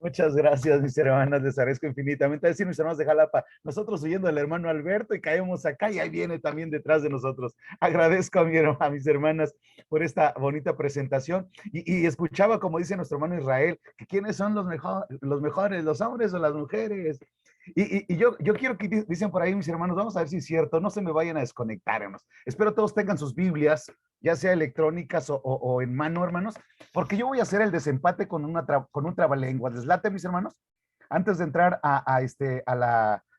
Muchas gracias, mis hermanas, les agradezco infinitamente. A decir, mis hermanos de Jalapa, nosotros huyendo del hermano Alberto y caemos acá y ahí viene también detrás de nosotros. Agradezco a mis hermanas por esta bonita presentación y escuchaba, como dice nuestro hermano Israel, que quiénes son los mejores, los hombres o las mujeres. Yo quiero que dicen por ahí mis hermanos, vamos a ver si es cierto, no se me vayan a desconectar, hermanos. Espero todos tengan sus Biblias, ya sea electrónicas o en mano, hermanos, porque yo voy a hacer el desempate con, con un trabalenguas. ¿Les late, mis hermanos? Antes de entrar a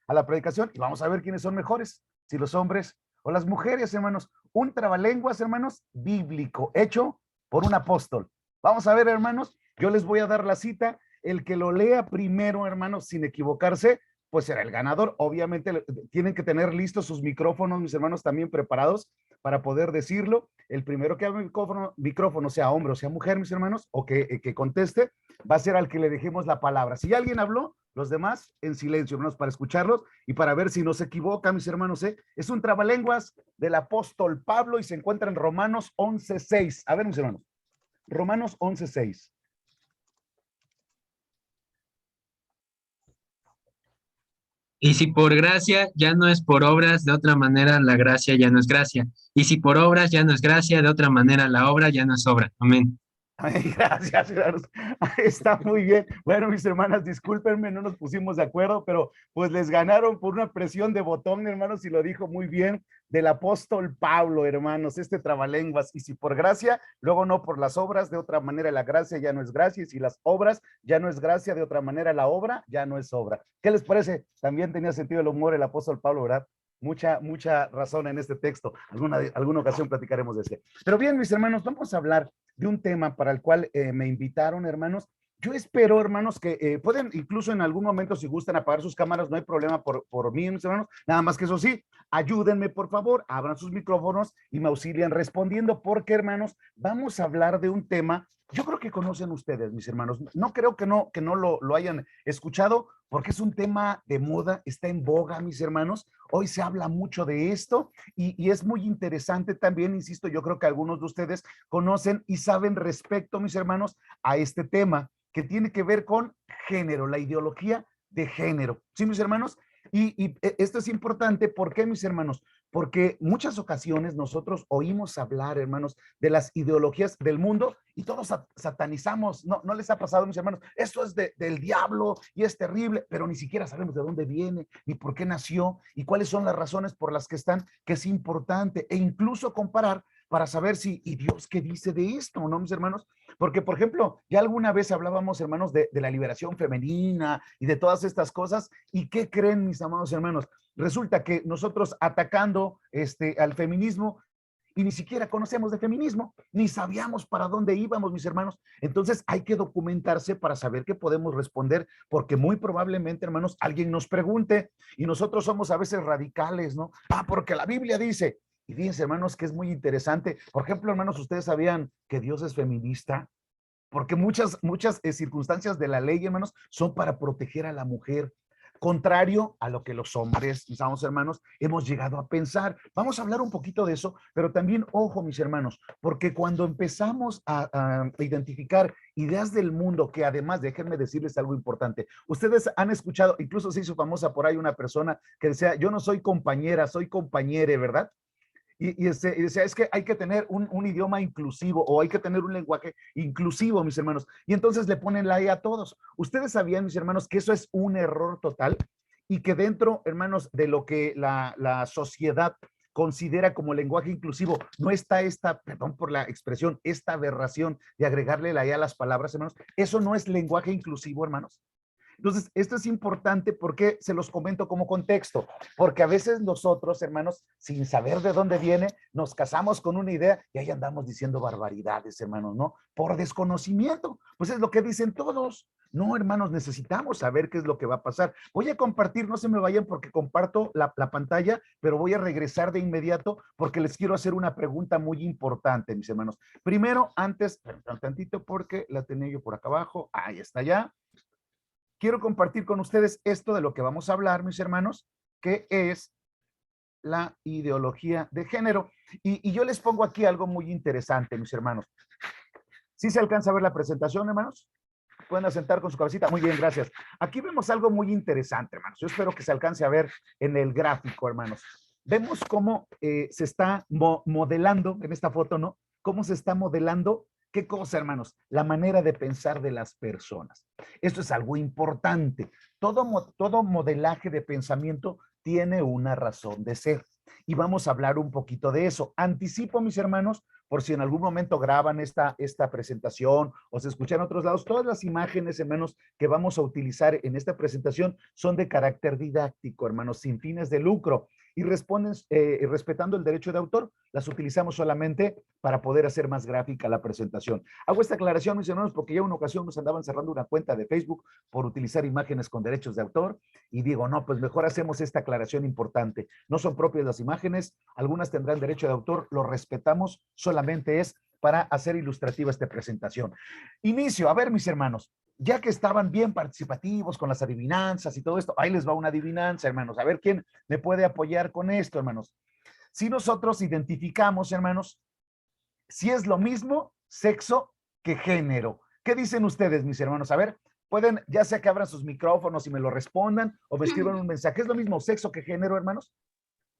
la predicación, y vamos a ver quiénes son mejores, si los hombres o las mujeres, hermanos. Un trabalenguas, hermanos, bíblico, hecho por un apóstol. Vamos a ver, hermanos, yo les voy a dar la cita. El que lo lea primero, hermanos, sin equivocarse, pues será el ganador. Obviamente tienen que tener listos sus micrófonos, mis hermanos, también preparados para poder decirlo. El primero que hable micrófono, sea hombre o sea mujer, mis hermanos, o que conteste, va a ser al que le dejemos la palabra. Si alguien habló, los demás en silencio, hermanos, para escucharlos y para ver si no se equivoca, mis hermanos. Es un trabalenguas del apóstol Pablo y se encuentra en Romanos 11:6. A ver, mis hermanos, Romanos 11:6. Y si por gracia ya no es por obras, de otra manera la gracia ya no es gracia. Y si por obras ya no es gracia, de otra manera la obra ya no es obra. Amén. Ay, gracias, hermanos. Está muy bien. Bueno, mis hermanas, discúlpenme, no nos pusimos de acuerdo, pero pues les ganaron por una presión de botón, hermanos, y lo dijo muy bien del apóstol Pablo, hermanos, este trabalenguas. Y si por gracia, luego no por las obras, de otra manera la gracia ya no es gracia, y si las obras ya no es gracia, de otra manera la obra ya no es obra. ¿Qué les parece? También tenía sentido el humor el apóstol Pablo, ¿verdad? Mucha razón en este texto. Alguna ocasión platicaremos de ese. Pero bien, mis hermanos, vamos a hablar de un tema para el cual me invitaron, hermanos. Yo espero, hermanos, que pueden incluso en algún momento, si gustan apagar sus cámaras, no hay problema por mí, mis hermanos. Nada más que eso sí, ayúdenme, por favor, abran sus micrófonos y me auxilian respondiendo, porque, hermanos, vamos a hablar de un tema. Yo creo que conocen ustedes, mis hermanos. No creo que no lo hayan escuchado, porque es un tema de moda, está en boga, mis hermanos. Hoy se habla mucho de esto y es muy interesante también, insisto, yo creo que algunos de ustedes conocen y saben respecto, mis hermanos, a este tema que tiene que ver con género, la ideología de género. ¿Sí, mis hermanos? Esto es importante, ¿por qué, mis hermanos? Porque muchas ocasiones nosotros oímos hablar, hermanos, de las ideologías del mundo y todos satanizamos. No les ha pasado, mis hermanos, esto es del diablo y es terrible, pero ni siquiera sabemos de dónde viene, ni por qué nació, y cuáles son las razones por las que están, que es importante, e incluso comparar para saber si, ¿y Dios qué dice de esto, no, mis hermanos? Porque, por ejemplo, ya alguna vez hablábamos, hermanos, de la liberación femenina y de todas estas cosas, ¿y qué creen, mis amados hermanos? Resulta que nosotros atacando al feminismo, y ni siquiera conocemos de feminismo, ni sabíamos para dónde íbamos, mis hermanos. Entonces hay que documentarse para saber qué podemos responder, porque muy probablemente, hermanos, alguien nos pregunte y nosotros somos a veces radicales, ¿no? Porque la Biblia dice, y fíjense, hermanos, que es muy interesante. Por ejemplo, hermanos, ¿ustedes sabían que Dios es feminista? Porque muchas circunstancias de la ley, hermanos, son para proteger a la mujer, contrario a lo que los hombres, mis amados hermanos, hemos llegado a pensar. Vamos a hablar un poquito de eso, pero también, ojo, mis hermanos, porque cuando empezamos a identificar ideas del mundo, que además, déjenme decirles algo importante, ustedes han escuchado, incluso se hizo famosa por ahí una persona que decía, yo no soy compañera, soy compañere, ¿verdad? Y decía, es que hay que tener un idioma inclusivo o hay que tener un lenguaje inclusivo, mis hermanos. Y entonces le ponen la E a todos. Ustedes sabían, mis hermanos, que eso es un error total y que dentro, hermanos, de lo que la sociedad considera como lenguaje inclusivo, no está perdón por la expresión, esta aberración de agregarle la E a las palabras, hermanos. Eso no es lenguaje inclusivo, hermanos. Entonces, esto es importante porque se los comento como contexto, porque a veces nosotros, hermanos, sin saber de dónde viene, nos casamos con una idea y ahí andamos diciendo barbaridades, hermanos, ¿no? Por desconocimiento, pues es lo que dicen todos. No, hermanos, necesitamos saber qué es lo que va a pasar. Voy a compartir, no se me vayan porque comparto la pantalla, pero voy a regresar de inmediato porque les quiero hacer una pregunta muy importante, mis hermanos. Primero, antes, perdón, tantito porque la tenía yo por acá abajo, ahí está ya. Quiero compartir con ustedes esto de lo que vamos a hablar, mis hermanos, que es la ideología de género. Y yo les pongo aquí algo muy interesante, mis hermanos. ¿Sí se alcanza a ver la presentación, hermanos? Pueden asentar con su cabecita. Muy bien, gracias. Aquí vemos algo muy interesante, hermanos. Yo espero que se alcance a ver en el gráfico, hermanos. Vemos cómo se está modelando en esta foto, ¿no? Cómo se está modelando. ¿Qué cosa, hermanos? La manera de pensar de las personas. Esto es algo importante. Todo modelaje de pensamiento tiene una razón de ser. Y vamos a hablar un poquito de eso. Anticipo, mis hermanos, por si en algún momento graban esta presentación o se escuchan en otros lados, todas las imágenes, hermanos, que vamos a utilizar en esta presentación son de carácter didáctico, hermanos, sin fines de lucro y responden respetando el derecho de autor. Las utilizamos solamente para poder hacer más gráfica la presentación. Hago esta aclaración, mis hermanos, porque ya una ocasión nos andaban cerrando una cuenta de Facebook por utilizar imágenes con derechos de autor y digo, no, pues mejor hacemos esta aclaración importante. No son propias las imágenes, algunas tendrán derecho de autor, lo respetamos, solamente es para hacer ilustrativa esta presentación. Inicio, a ver, mis hermanos, ya que estaban bien participativos con las adivinanzas y todo esto, ahí les va una adivinanza, hermanos. A ver quién me puede apoyar con esto, hermanos. Si nosotros identificamos, hermanos, si es lo mismo sexo que género. ¿Qué dicen ustedes, mis hermanos? A ver, pueden, ya sea que abran sus micrófonos y me lo respondan o me escriban un mensaje. ¿Es lo mismo sexo que género, hermanos?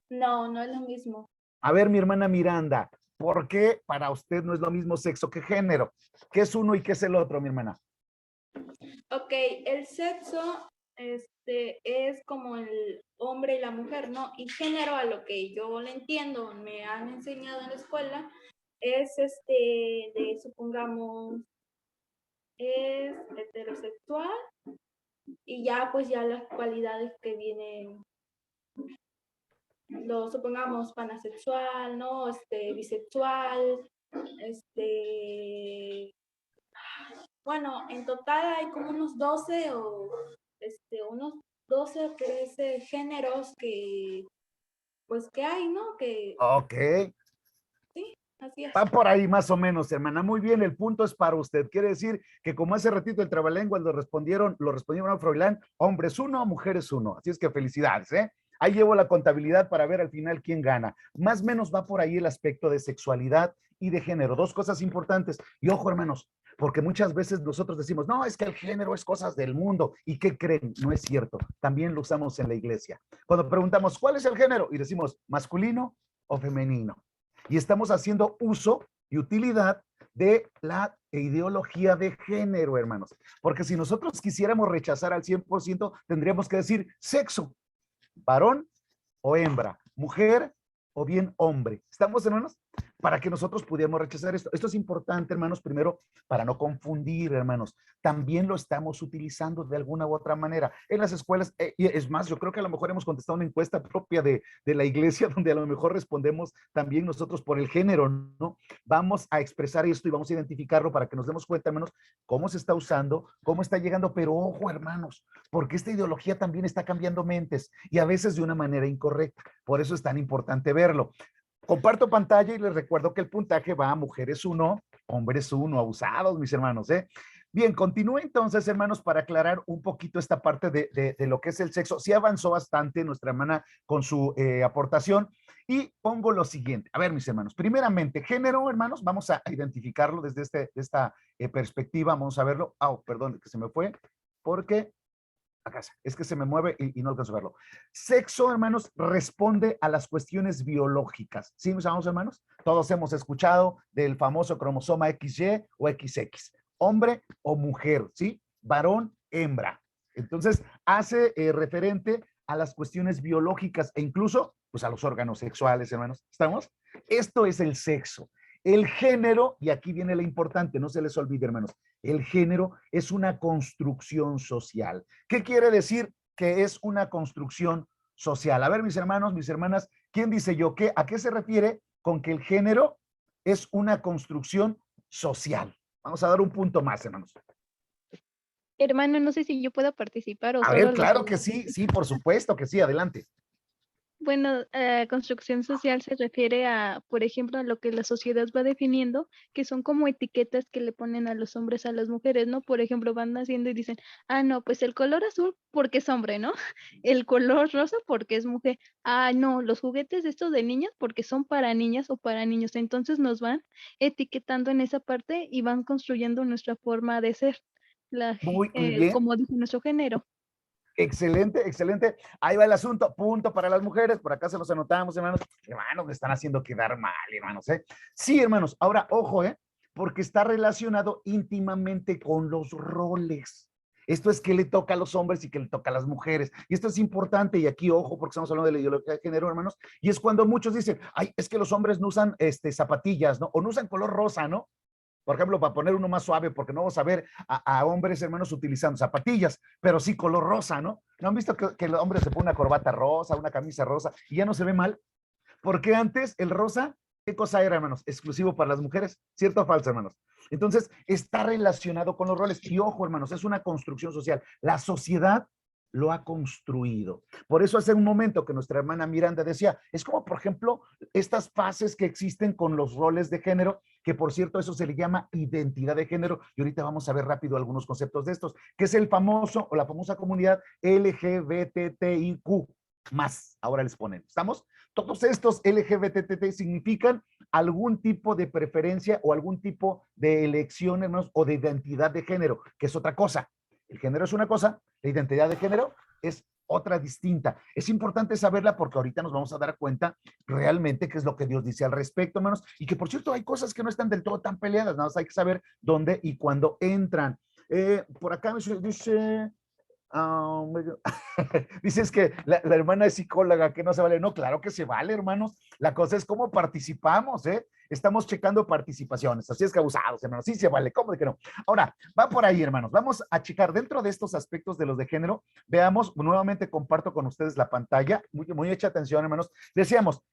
No, no es lo mismo. A ver, mi hermana Miranda, ¿por qué para usted no es lo mismo sexo que género? ¿Qué es uno y qué es el otro, mi hermana? Ok, el sexo es como el hombre y la mujer, ¿no? Y género, a lo que yo le entiendo, me han enseñado en la escuela, es supongamos, es heterosexual y ya pues ya las cualidades que vienen, supongamos pansexual, ¿no? Bisexual, bueno, en total hay como unos 12 o unos 12 o 13 géneros que, pues, que hay, ¿no? Que Ok, sí, así es. va por ahí más o menos, hermana. Muy bien, el punto es para usted. Quiere decir que como hace ratito el trabalenguas lo respondieron a Froilán, hombres uno, mujeres uno. Así es que felicidades, ¿eh? Ahí llevo la contabilidad para ver al final quién gana. Más o menos va por ahí el aspecto de sexualidad y de género. Dos cosas importantes. Y ojo, hermanos, porque muchas veces nosotros decimos, no, es que el género es cosas del mundo. ¿Y qué creen? No es cierto. También lo usamos en la iglesia. Cuando preguntamos, ¿cuál es el género? Y decimos, masculino o femenino. Y estamos haciendo uso y utilidad de la ideología de género, hermanos. Porque si nosotros quisiéramos rechazar al 100%, tendríamos que decir sexo, varón o hembra, mujer o bien hombre. ¿Estamos, hermanos? Para que nosotros pudiéramos rechazar esto. Esto es importante, hermanos, primero, para no confundir, hermanos. También lo estamos utilizando de alguna u otra manera. En las escuelas, y es más, yo creo que a lo mejor hemos contestado una encuesta propia de la iglesia, donde a lo mejor respondemos también nosotros por el género, ¿no? Vamos a expresar esto y vamos a identificarlo para que nos demos cuenta, hermanos, cómo se está usando, cómo está llegando, pero ojo, hermanos, porque esta ideología también está cambiando mentes y a veces de una manera incorrecta. Por eso es tan importante verlo. Comparto pantalla y les recuerdo que el puntaje va a mujeres 1, hombres 1, abusados, mis hermanos, ¿eh? Bien, continúe entonces, hermanos, para aclarar un poquito esta parte de lo que es el sexo. Sí avanzó bastante nuestra hermana con su aportación y pongo lo siguiente. A ver, mis hermanos, primeramente, género, hermanos, vamos a identificarlo desde esta perspectiva, vamos a verlo. Perdón, que se me fue, porque acá es que se me mueve y no alcanzo a verlo. Sexo, hermanos, responde a las cuestiones biológicas. ¿Sí, mis hermanos? Todos hemos escuchado del famoso cromosoma XY o XX. Hombre o mujer, ¿sí? Varón, hembra. Entonces, hace referente a las cuestiones biológicas e incluso, pues, a los órganos sexuales, hermanos. ¿Estamos? Esto es el sexo. El género, y aquí viene lo importante, no se les olvide, hermanos, el género es una construcción social. ¿Qué quiere decir que es una construcción social? A ver, mis hermanos, mis hermanas, ¿quién dice yo qué? ¿A qué se refiere con que el género es una construcción social? Vamos a dar un punto más, hermanos. Hermano, no sé si yo puedo participar o A solo ver, los claro que adultos. sí, por supuesto que sí, adelante. Bueno, construcción social se refiere a, por ejemplo, a lo que la sociedad va definiendo, que son como etiquetas que le ponen a los hombres, a las mujeres, ¿no? Por ejemplo, van haciendo y dicen, no, pues el color azul porque es hombre, ¿no? El color rosa porque es mujer. No, los juguetes estos de niñas porque son para niñas o para niños. Entonces nos van etiquetando en esa parte y van construyendo nuestra forma de ser. Muy bien. como dice nuestro género. Excelente, excelente. Ahí va el asunto. Punto para las mujeres. Por acá se los anotamos, hermanos. Hermanos, me están haciendo quedar mal, hermanos, ¿eh? Sí, hermanos. Ahora, ojo, ¿eh? Porque está relacionado íntimamente con los roles. Esto es que le toca a los hombres y que le toca a las mujeres. Y esto es importante. Y aquí, ojo, porque estamos hablando de la ideología de género, hermanos. Y es cuando muchos dicen, ay, es que los hombres no usan zapatillas, ¿no? O no usan color rosa, ¿no? Por ejemplo, para poner uno más suave, porque no vamos a ver a hombres, hermanos, utilizando zapatillas, pero sí color rosa, ¿no? ¿No han visto que el hombre se pone una corbata rosa, una camisa rosa, y ya no se ve mal? Porque antes el rosa, ¿qué cosa era, hermanos? Exclusivo para las mujeres, ¿cierto o falso, hermanos? Entonces, está relacionado con los roles. Y ojo, hermanos, es una construcción social. La sociedad lo ha construido. Por eso hace un momento que nuestra hermana Miranda decía, es como, por ejemplo, estas fases que existen con los roles de género, que por cierto, eso se le llama identidad de género, y ahorita vamos a ver rápido algunos conceptos de estos, que es el famoso, o la famosa comunidad LGBTIQ+, ahora les ponen, ¿estamos? Todos estos LGBTT significan algún tipo de preferencia o algún tipo de elección, hermanos, o de identidad de género, que es otra cosa. El género es una cosa, la identidad de género es otra distinta. Es importante saberla porque ahorita nos vamos a dar cuenta realmente qué es lo que Dios dice al respecto, hermanos, y que por cierto hay cosas que no están del todo tan peleadas, nada más hay que saber dónde y cuándo entran. Por acá me dice... dices que la hermana es psicóloga, que no se vale. No, claro que se vale, hermanos. La cosa es cómo participamos, ¿eh? Estamos checando participaciones, así es que abusados, hermanos. Sí se vale, ¿cómo de que no? Ahora, va por ahí, hermanos. Vamos a checar dentro de estos aspectos de los de género. Veamos, nuevamente comparto con ustedes la pantalla. Muy hecha atención, hermanos. Decíamos,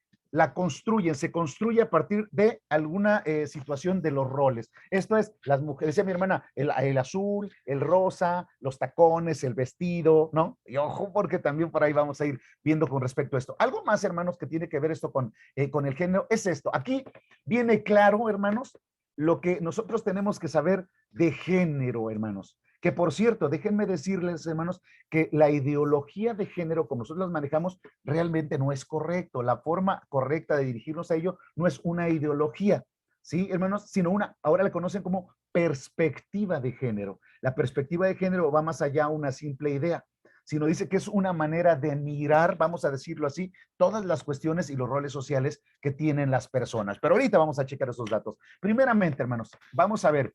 se construye a partir de alguna situación de los roles. Esto es, las mujeres, decía mi hermana, el azul, el rosa, los tacones, el vestido, ¿no? Y ojo, porque también por ahí vamos a ir viendo con respecto a esto. Algo más, hermanos, que tiene que ver esto con el género, es esto. Aquí viene claro, hermanos, lo que nosotros tenemos que saber de género, hermanos. Que por cierto, déjenme decirles, hermanos, que la ideología de género, como nosotros las manejamos, realmente no es correcto. La forma correcta de dirigirnos a ello no es una ideología, ¿sí, hermanos? Sino ahora le conocen como perspectiva de género. La perspectiva de género va más allá de una simple idea, sino dice que es una manera de mirar, vamos a decirlo así, todas las cuestiones y los roles sociales que tienen las personas. Pero ahorita vamos a checar esos datos. Primeramente, hermanos, vamos a ver,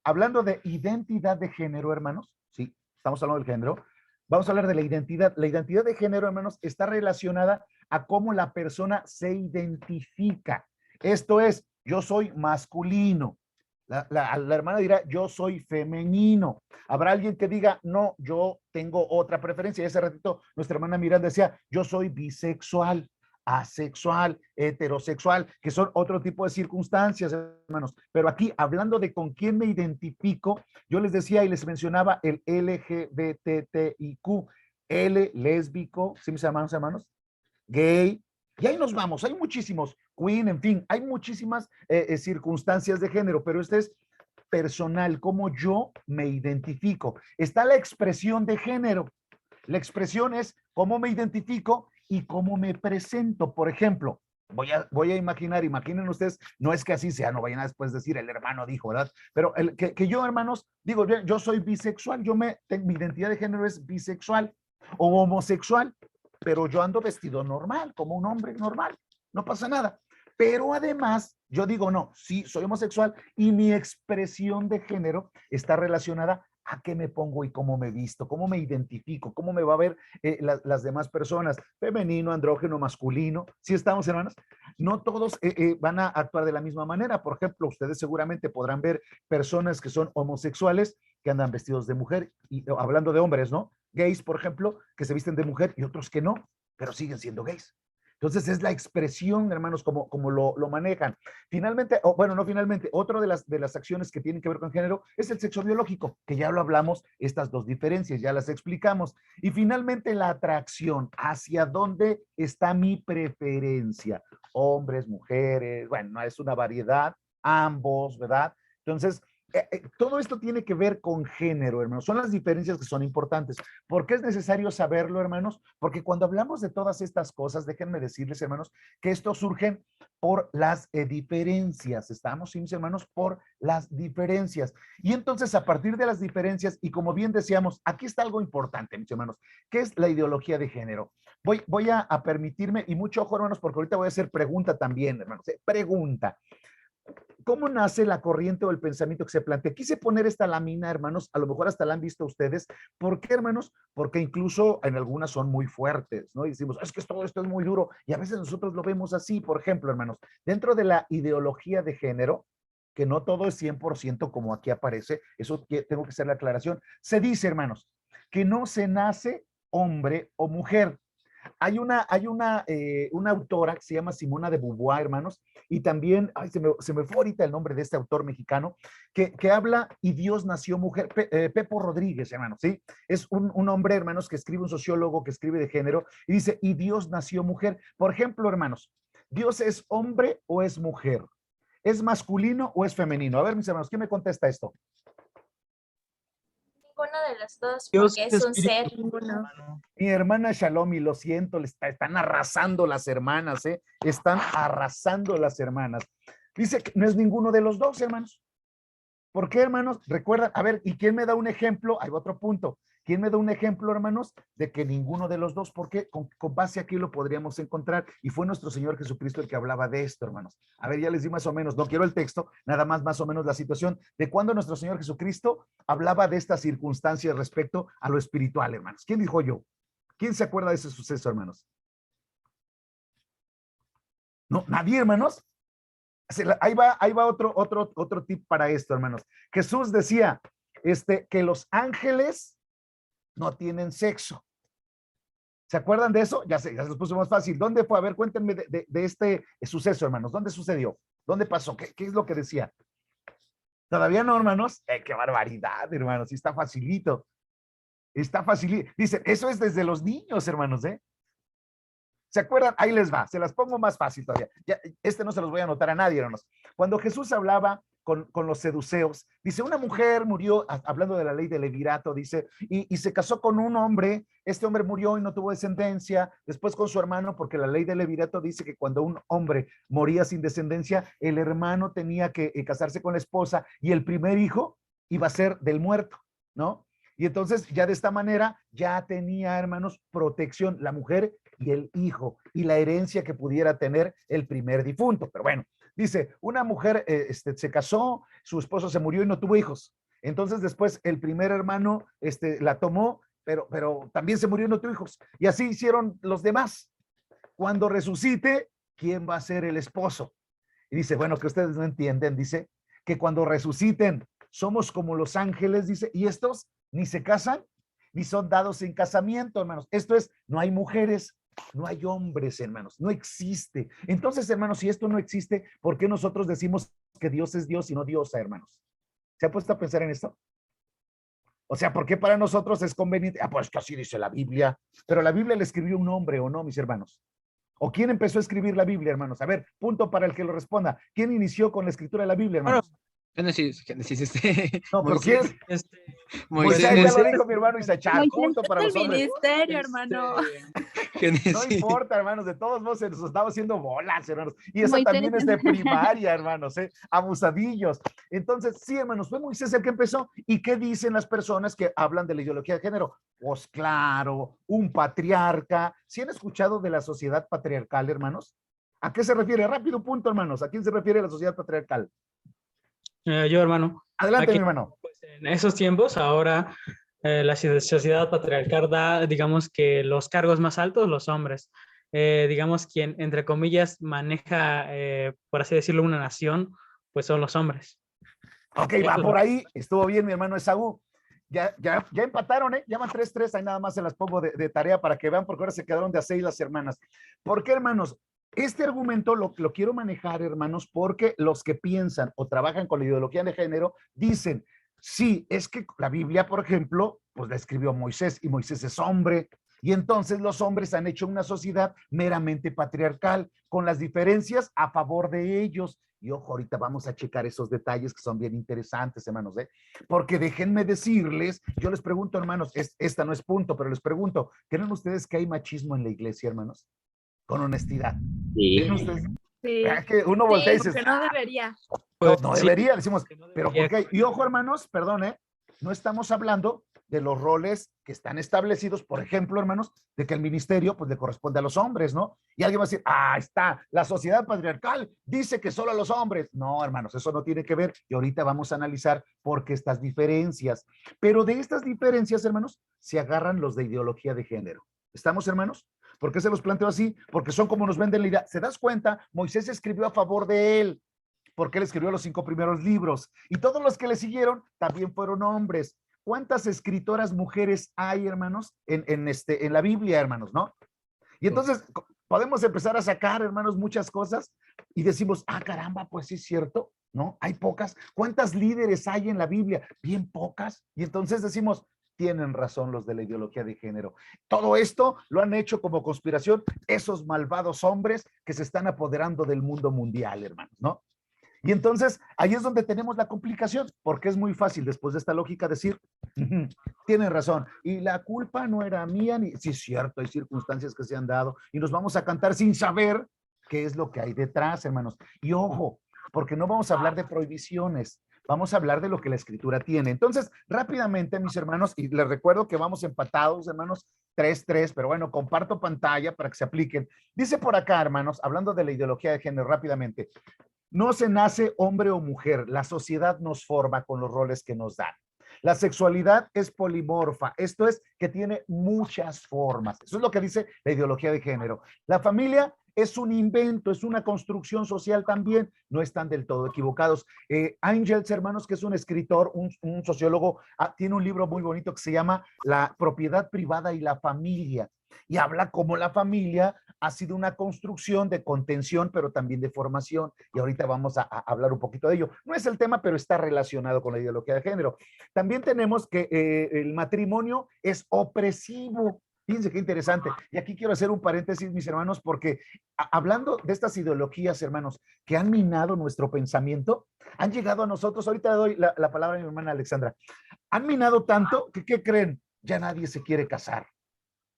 hablando de identidad de género, hermanos, sí, estamos hablando del género, vamos a hablar de la identidad. La identidad de género, hermanos, está relacionada a cómo la persona se identifica. Esto es, yo soy masculino. La hermana dirá, yo soy femenino. Habrá alguien que diga, no, yo tengo otra preferencia. Y ese ratito nuestra hermana Miranda decía, yo soy bisexual, asexual, heterosexual, que son otro tipo de circunstancias, hermanos. Pero aquí, hablando de con quién me identifico, yo les decía y les mencionaba el LGBTIQ, L, lésbico, ¿sí mis hermanos? Gay, y ahí nos vamos, hay muchísimos, queen, en fin, hay muchísimas circunstancias de género, pero este es personal, cómo yo me identifico. Está la expresión de género. La expresión es cómo me identifico y cómo me presento. Por ejemplo, voy a imaginar, imaginen ustedes, no es que así sea, no vayan a después decir el hermano dijo, ¿verdad? Pero que yo, hermanos, digo, yo soy bisexual, mi identidad de género es bisexual o homosexual, pero yo ando vestido normal, como un hombre normal, no pasa nada. Pero además, yo digo, no, sí, soy homosexual y mi expresión de género está relacionada a qué me pongo y cómo me visto, cómo me identifico, cómo me va a ver las demás personas, femenino, andrógeno, masculino. ¿Sí estamos, hermanos? No todos van a actuar de la misma manera. Por ejemplo, ustedes seguramente podrán ver personas que son homosexuales que andan vestidos de mujer, y hablando de hombres, ¿no? Gays, por ejemplo, que se visten de mujer y otros que no, pero siguen siendo gays. Entonces es la expresión, hermanos, como lo manejan. Finalmente, bueno, no finalmente, otra de las acciones que tienen que ver con género es el sexo biológico, que ya lo hablamos, estas dos diferencias, ya las explicamos. Y finalmente la atracción, hacia dónde está mi preferencia. Hombres, mujeres, bueno, es una variedad, ambos, ¿verdad? Entonces, todo esto tiene que ver con género, hermanos. Son las diferencias que son importantes. ¿Por qué es necesario saberlo, hermanos? Porque cuando hablamos de todas estas cosas, déjenme decirles, hermanos, que esto surge por las diferencias. Estamos, sí, mis hermanos, por las diferencias. Y entonces, a partir de las diferencias, y como bien decíamos, aquí está algo importante, mis hermanos, que es la ideología de género. Voy a permitirme, y mucho ojo, hermanos, porque ahorita voy a hacer pregunta también, hermanos. Pregunta. ¿Cómo nace la corriente o el pensamiento que se plantea? Quise poner esta lámina, hermanos, a lo mejor hasta la han visto ustedes. ¿Por qué, hermanos? Porque incluso en algunas son muy fuertes, ¿no? Y decimos, es que todo esto es muy duro, y a veces nosotros lo vemos así. Por ejemplo, hermanos, dentro de la ideología de género, que no todo es 100% como aquí aparece, eso tengo que hacer la aclaración, se dice, hermanos, que no se nace hombre o mujer. Hay una autora que se llama Simona de Beauvoir, hermanos, y también, se me fue ahorita el nombre de este autor mexicano, que habla y Dios nació mujer, Pepo Rodríguez, hermanos, ¿sí? Es un hombre, hermanos, que escribe, un sociólogo que escribe de género, y dice, y Dios nació mujer. Por ejemplo, hermanos, ¿Dios es hombre o es mujer? ¿Es masculino o es femenino? A ver, mis hermanos, ¿quién me contesta esto? Ninguno de los dos, Dios porque es es un espíritu. ser, ninguno. Mi hermana Shalomi, lo siento, están arrasando las hermanas, ¿eh? Están arrasando las hermanas. Dice que no es ninguno de los dos, hermanos. ¿Por qué, hermanos? Recuerdan, a ver, ¿y quién me da un ejemplo? Hay otro punto. ¿Quién me da un ejemplo, hermanos, de que ninguno de los dos? Porque con base aquí lo podríamos encontrar. Y fue nuestro Señor Jesucristo el que hablaba de esto, hermanos. A ver, ya les di más o menos, no quiero el texto, nada más o menos la situación de cuando nuestro Señor Jesucristo hablaba de estas circunstancias respecto a lo espiritual, hermanos. ¿Quién dijo yo? ¿Quién se acuerda de ese suceso, hermanos? No, nadie, hermanos. Ahí va otro tip para esto, hermanos. Jesús decía que los ángeles no tienen sexo. ¿Se acuerdan de eso? Ya se los puso más fácil. ¿Dónde fue? A ver, cuéntenme de este suceso, hermanos. ¿Dónde sucedió? ¿Dónde pasó? ¿Qué es lo que decía? ¿Todavía no, hermanos? ¡Qué barbaridad, hermanos! Sí, está facilito. Está facilito. Dicen, eso es desde los niños, hermanos, ¿eh? ¿Se acuerdan? Ahí les va, se las pongo más fácil todavía. Ya, no se los voy a anotar a nadie, hermanos. Cuando Jesús hablaba con los seduceos, dice, una mujer murió, hablando de la ley del levirato, dice, y se casó con un hombre, este hombre murió y no tuvo descendencia, después con su hermano, porque la ley del levirato dice que cuando un hombre moría sin descendencia, el hermano tenía que casarse con la esposa y el primer hijo iba a ser del muerto, ¿no? Y entonces ya de esta manera ya tenía, hermanos, protección la mujer y el hijo y la herencia que pudiera tener el primer difunto. Pero bueno, dice, una mujer se casó, su esposo se murió y no tuvo hijos. Entonces después el primer hermano la tomó, pero también se murió y no tuvo hijos. Y así hicieron los demás. Cuando resucite, ¿quién va a ser el esposo? Y dice, bueno, que ustedes no entienden, dice, que cuando resuciten somos como los ángeles, dice, y estos ni se casan, ni son dados en casamiento, hermanos. Esto es, no hay mujeres, no hay hombres, hermanos, no existe. Entonces, hermanos, si esto no existe, ¿por qué nosotros decimos que Dios es Dios y no diosa, hermanos? ¿Se ha puesto a pensar en esto? O sea, ¿por qué para nosotros es conveniente? Pues que así dice la Biblia. Pero la Biblia le escribió un hombre, ¿o no, mis hermanos? ¿O quién empezó a escribir la Biblia, hermanos? A ver, punto para el que lo responda. ¿Quién inició con la escritura de la Biblia, hermanos? Génesis, No, ¿pero Moisés, quién? Moisés, Ya lo dijo mi hermano Isachar, punto para los El hombres. ministerio, hermano. No importa, hermanos, de todos modos se nos estaba haciendo bolas, hermanos. Y esa Moisés. también es de primaria, hermanos, abusadillos. Entonces, sí, hermanos, fue Moisés el que empezó. ¿Y qué dicen las personas que hablan de la ideología de género? Pues claro, un patriarca. ¿Sí han escuchado de la sociedad patriarcal, hermanos? ¿A qué se refiere? Rápido punto, hermanos. ¿A quién se refiere la sociedad patriarcal? Yo, hermano. Adelante, Aquí, mi hermano. pues, en esos tiempos, ahora la sociedad patriarcal da, digamos que los cargos más altos, los hombres. Digamos, quien, entre comillas, maneja, por así decirlo, una nación, pues son los hombres. Ok, va por ahí. Estuvo bien, mi hermano Esaú. Ya empataron, ¿eh? Ya van 3-3. Ahí nada más se las pongo de tarea para que vean, porque ahora se quedaron de a 6 las hermanas. ¿Por qué, hermanos? Este argumento lo quiero manejar, hermanos, porque los que piensan o trabajan con la ideología de género dicen, sí, es que la Biblia, por ejemplo, pues la escribió Moisés y Moisés es hombre. Y entonces los hombres han hecho una sociedad meramente patriarcal, con las diferencias a favor de ellos. Y ojo, ahorita vamos a checar esos detalles que son bien interesantes, hermanos, ¿eh? Porque déjenme decirles, yo les pregunto, hermanos, esta no es punto, pero les pregunto, ¿creen ustedes que hay machismo en la iglesia, hermanos? Con honestidad. Sí. ¿Creen ustedes? Sí. Que uno voltea y Sí, dice, porque no debería. no Sí, debería, decimos, que no pero debería. ¿por qué? Y ojo, hermanos, perdón, no estamos hablando de los roles que están establecidos, por ejemplo, hermanos, de que el ministerio pues le corresponde a los hombres, ¿no? Y alguien va a decir, está, la sociedad patriarcal dice que solo a los hombres. No, hermanos, eso no tiene que ver y ahorita vamos a analizar por qué estas diferencias. Pero de estas diferencias, hermanos, se agarran los de ideología de género. ¿Estamos, hermanos? ¿Por qué se los planteo así? Porque son como nos venden la idea. ¿Se das cuenta? Moisés escribió a favor de él, porque él escribió los 5 primeros libros. Y todos los que le siguieron también fueron hombres. ¿Cuántas escritoras mujeres hay, hermanos, en la Biblia, hermanos, no? Y entonces podemos empezar a sacar, hermanos, muchas cosas y decimos, caramba, pues sí es cierto, ¿no? Hay pocas. ¿Cuántas líderes hay en la Biblia? Bien pocas. Y entonces decimos, tienen razón los de la ideología de género. Todo esto lo han hecho como conspiración esos malvados hombres que se están apoderando del mundo mundial, hermanos, ¿no? Y entonces ahí es donde tenemos la complicación, porque es muy fácil después de esta lógica decir, tienen razón, y la culpa no era mía, ni sí es cierto, hay circunstancias que se han dado, y nos vamos a cantar sin saber qué es lo que hay detrás, hermanos. Y ojo, porque no vamos a hablar de prohibiciones, vamos a hablar de lo que la escritura tiene. Entonces, rápidamente, mis hermanos, y les recuerdo que vamos empatados, hermanos, 3-3, pero bueno, comparto pantalla para que se apliquen. Dice por acá, hermanos, hablando de la ideología de género rápidamente, no se nace hombre o mujer, la sociedad nos forma con los roles que nos dan. La sexualidad es polimorfa, esto es que tiene muchas formas. Eso es lo que dice la ideología de género. La familia es un invento, es una construcción social también, no están del todo equivocados. Engels, hermanos, que es un escritor, un sociólogo, tiene un libro muy bonito que se llama La propiedad privada y la familia, y habla cómo la familia ha sido una construcción de contención, pero también de formación, y ahorita vamos a hablar un poquito de ello. No es el tema, pero está relacionado con la ideología de género. También tenemos que el matrimonio es opresivo. Fíjense qué interesante. Y aquí quiero hacer un paréntesis, mis hermanos, porque hablando de estas ideologías, hermanos, que han minado nuestro pensamiento, han llegado a nosotros, ahorita le doy la palabra a mi hermana Alexandra, han minado tanto que, ¿qué creen? Ya nadie se quiere casar.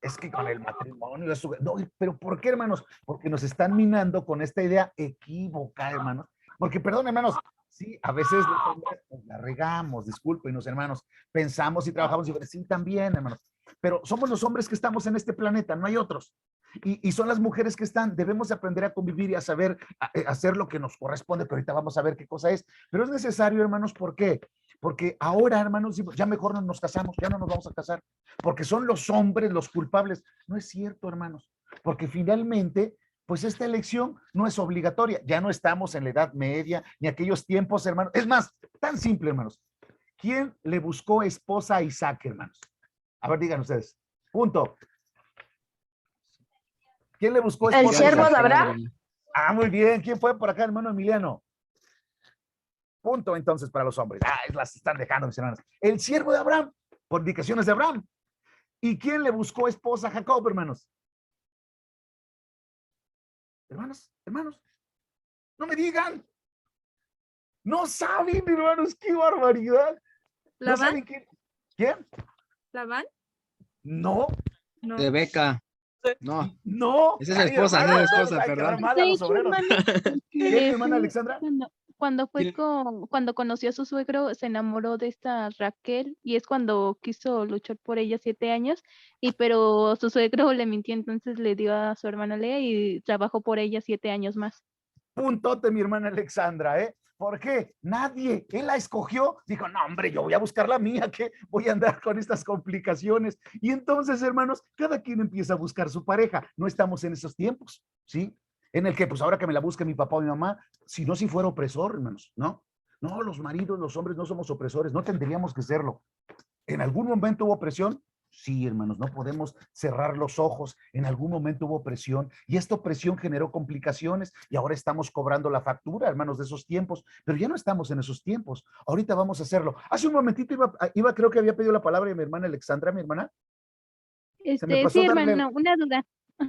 Es que con el matrimonio, no, pero ¿por qué, hermanos? Porque nos están minando con esta idea equívoca, hermanos. Porque, perdón, hermanos, sí, a veces los hombres pues, la regamos, discúlpenos, hermanos, pensamos y trabajamos, y sí, también, hermanos, pero somos los hombres que estamos en este planeta, no hay otros. Y son las mujeres que están, debemos aprender a convivir y a saber hacer lo que nos corresponde, pero ahorita vamos a ver qué cosa es. Pero es necesario, hermanos, ¿por qué? Porque ahora, hermanos, ya mejor no nos casamos, ya no nos vamos a casar, porque son los hombres los culpables. No es cierto, hermanos, porque finalmente, pues esta elección no es obligatoria. Ya no estamos en la Edad Media, ni aquellos tiempos, hermanos. Es más, tan simple, hermanos. ¿Quién le buscó esposa a Isaac, hermanos? A ver, digan ustedes. Punto. ¿Quién le buscó esposa? El siervo de Abraham. Muy bien. ¿Quién fue por acá, hermano Emiliano? Punto entonces para los hombres. Las están dejando, mis hermanos. El siervo de Abraham, por indicaciones de Abraham. ¿Y quién le buscó esposa a Jacob, hermanos? Hermanos, no me digan. No saben, hermanos, qué barbaridad. ¿No ¿Labán? saben quién? ¿Quién? ¿Labán? No. No. Rebeca. No, No. esa es la esposa, esa es la esposa, hay que dar perdón. mal a De los hecho, obreros. hermano, ¿Qué, hermana Alexandra? cuando conoció a su suegro, se enamoró de esta Raquel y es cuando quiso luchar por ella 7 años, pero su suegro le mintió, entonces le dio a su hermana Lea y trabajó por ella 7 años más. Puntote, mi hermana Alexandra, ¿eh? ¿Por qué? Nadie, él la escogió, dijo, no, hombre, yo voy a buscar la mía, que voy a andar con estas complicaciones. Y entonces, hermanos, cada quien empieza a buscar su pareja. No estamos en esos tiempos, ¿sí? En el que, pues ahora que me la busque mi papá o mi mamá, si no, si fuera opresor, hermanos, ¿no? No, los maridos, los hombres no somos opresores, no tendríamos que serlo. ¿En algún momento hubo opresión? Sí, hermanos, no podemos cerrar los ojos. En algún momento hubo opresión y esta opresión generó complicaciones y ahora estamos cobrando la factura, hermanos, de esos tiempos, pero ya no estamos en esos tiempos. Ahorita vamos a hacerlo. Hace un momentito creo que había pedido la palabra de mi hermana Alexandra, mi hermana. Se me pasó Sí, darle... hermano, una duda,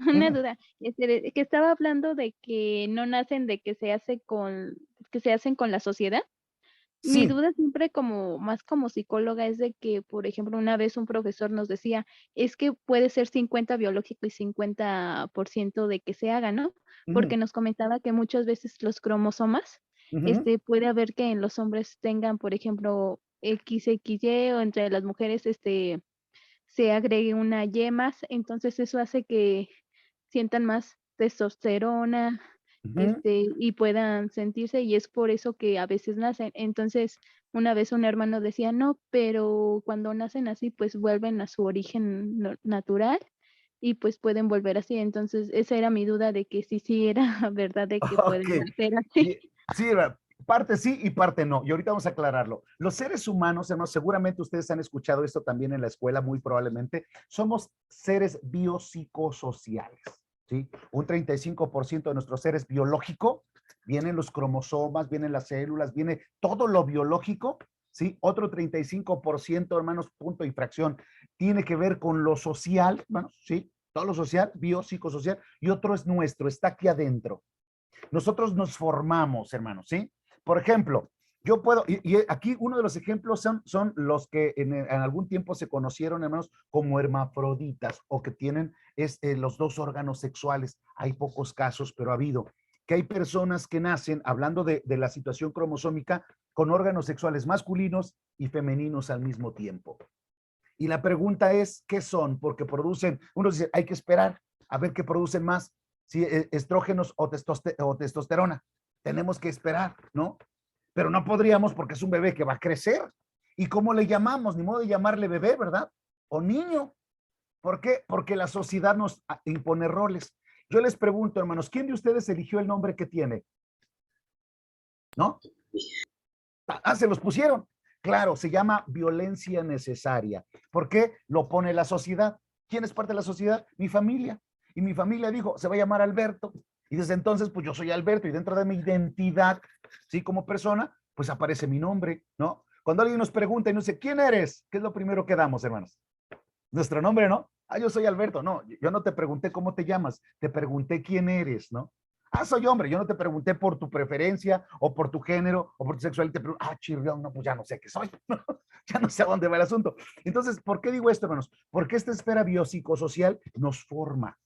una duda. Que estaba hablando de que no nacen, de que se hace que se hacen con la sociedad. Mi Sí. duda siempre como más como psicóloga es de que, por ejemplo, una vez un profesor nos decía, es que puede ser 50 biológico y 50% de que se haga, ¿no? Ujú, Porque nos comentaba que muchas veces los cromosomas, ujú. puede haber que en los hombres tengan, por ejemplo, XXY o entre las mujeres, se agregue una Y más, entonces eso hace que sientan más testosterona, Ujú. y puedan sentirse, y es por eso que a veces nacen. Entonces, una vez un hermano decía, no, pero cuando nacen así, pues vuelven a su origen natural y pues pueden volver así. Entonces, esa era mi duda de que sí era verdad de que Ok. pueden nacer así. Sí, parte sí y parte no. Y ahorita vamos a aclararlo. Los seres humanos, hermanos, seguramente ustedes han escuchado esto también en la escuela, muy probablemente, somos seres biopsicosociales, ¿sí? Un 35% de nuestro ser es biológico, vienen los cromosomas, vienen las células, viene todo lo biológico, ¿sí? Otro 35%, hermanos, punto y fracción, tiene que ver con lo social, hermanos, ¿sí? Todo lo social, biopsicosocial, y otro es nuestro, está aquí adentro. Nosotros nos formamos, hermanos, ¿sí? Por ejemplo, yo puedo, y aquí uno de los ejemplos son los que en algún tiempo se conocieron, hermanos, como hermafroditas o que tienen los dos órganos sexuales. Hay pocos casos, pero ha habido. Que hay personas que nacen, hablando de la situación cromosómica, con órganos sexuales masculinos y femeninos al mismo tiempo. Y la pregunta es, ¿qué son? Porque producen, uno dice, hay que esperar a ver qué producen más, si estrógenos o testosterona. Tenemos que esperar, ¿no? Pero no podríamos porque es un bebé que va a crecer. ¿Y cómo le llamamos? Ni modo de llamarle bebé, ¿verdad? O niño. ¿Por qué? Porque la sociedad nos impone roles. Yo les pregunto, hermanos, ¿quién de ustedes eligió el nombre que tiene? ¿No? Se los pusieron. Claro, se llama violencia necesaria. ¿Por qué? Lo pone la sociedad. ¿Quién es parte de la sociedad? Mi familia. Y mi familia dijo, se va a llamar Alberto. Y desde entonces, pues yo soy Alberto y dentro de mi identidad, ¿sí? Como persona, pues aparece mi nombre, ¿no? Cuando alguien nos pregunta y nos dice, ¿quién eres? ¿Qué es lo primero que damos, hermanos? Nuestro nombre, ¿no? Yo soy Alberto. No, yo no te pregunté cómo te llamas, te pregunté quién eres, ¿no? Soy hombre. Yo no te pregunté por tu preferencia o por tu género o por tu sexualidad. Te pregunté, chirrión, no, pues ya no sé qué soy. Ya no sé a dónde va el asunto. Entonces, ¿por qué digo esto, hermanos? Porque esta esfera biopsicosocial nos forma.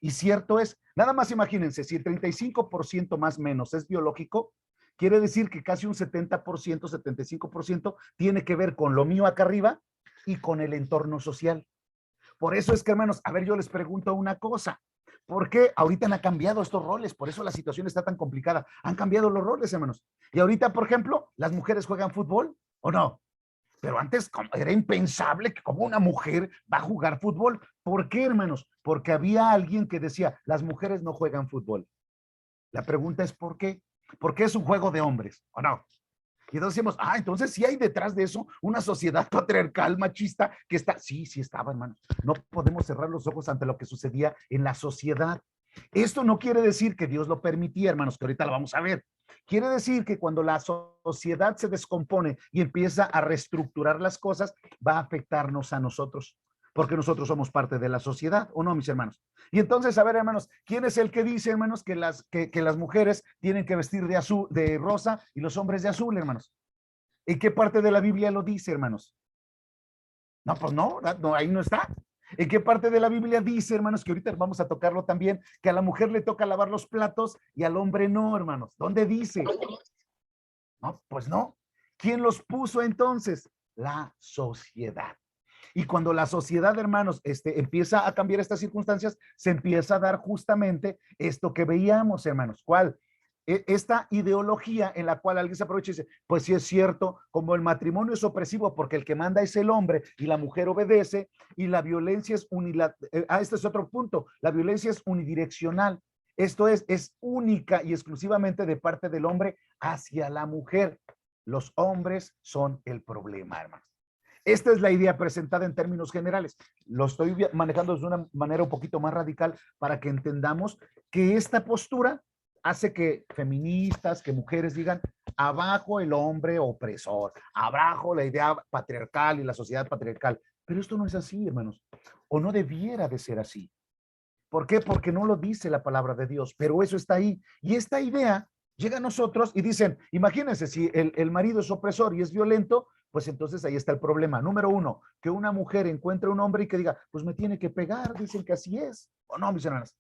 Y cierto es, nada más imagínense, si el 35% más menos es biológico, quiere decir que casi un 70%, 75% tiene que ver con lo mío acá arriba y con el entorno social. Por eso es que, hermanos, a ver, yo les pregunto una cosa. ¿Por qué ahorita han cambiado estos roles? Por eso la situación está tan complicada. Han cambiado los roles, hermanos. Y ahorita, por ejemplo, las mujeres juegan fútbol o no. Pero antes era impensable que como una mujer va a jugar fútbol. ¿Por qué, hermanos? Porque había alguien que decía, las mujeres no juegan fútbol. La pregunta es ¿por qué? Porque es un juego de hombres, ¿o no? Y entonces decimos, entonces sí hay detrás de eso una sociedad patriarcal, machista, que está, sí estaba, hermano. No podemos cerrar los ojos ante lo que sucedía en la sociedad. Esto no quiere decir que Dios lo permitía, hermanos, que ahorita lo vamos a ver. Quiere decir que cuando la sociedad se descompone y empieza a reestructurar las cosas, va a afectarnos a nosotros, porque nosotros somos parte de la sociedad, ¿o no, mis hermanos? Y entonces, a ver, hermanos, ¿quién es el que dice, hermanos, que las mujeres tienen que vestir de azul, de rosa y los hombres de azul, hermanos? ¿En qué parte de la Biblia lo dice, hermanos? No, pues no, ahí no está. ¿En qué parte de la Biblia dice, hermanos, que ahorita vamos a tocarlo también, que a la mujer le toca lavar los platos y al hombre no, hermanos? ¿Dónde dice? No, pues no. ¿Quién los puso entonces? La sociedad. Y cuando la sociedad, hermanos, empieza a cambiar estas circunstancias, se empieza a dar justamente esto que veíamos, hermanos. ¿Cuál? Esta ideología en la cual alguien se aprovecha y dice, pues sí es cierto, como el matrimonio es opresivo porque el que manda es el hombre y la mujer obedece y la violencia es unilateral. Este es otro punto, la violencia es unidireccional. Esto es única y exclusivamente de parte del hombre hacia la mujer. Los hombres son el problema, hermanos. Esta es la idea presentada en términos generales. Lo estoy manejando de una manera un poquito más radical para que entendamos que esta postura hace que feministas, que mujeres digan, abajo el hombre opresor, abajo la idea patriarcal y la sociedad patriarcal. Pero esto no es así, hermanos, o no debiera de ser así. ¿Por qué? Porque no lo dice la palabra de Dios, pero eso está ahí. Y esta idea Llega a nosotros y dicen, imagínense, si el marido es opresor y es violento, pues entonces ahí está el problema. Número uno, que una mujer encuentre un hombre y que diga, pues me tiene que pegar, dicen que así es. O no, mis hermanas.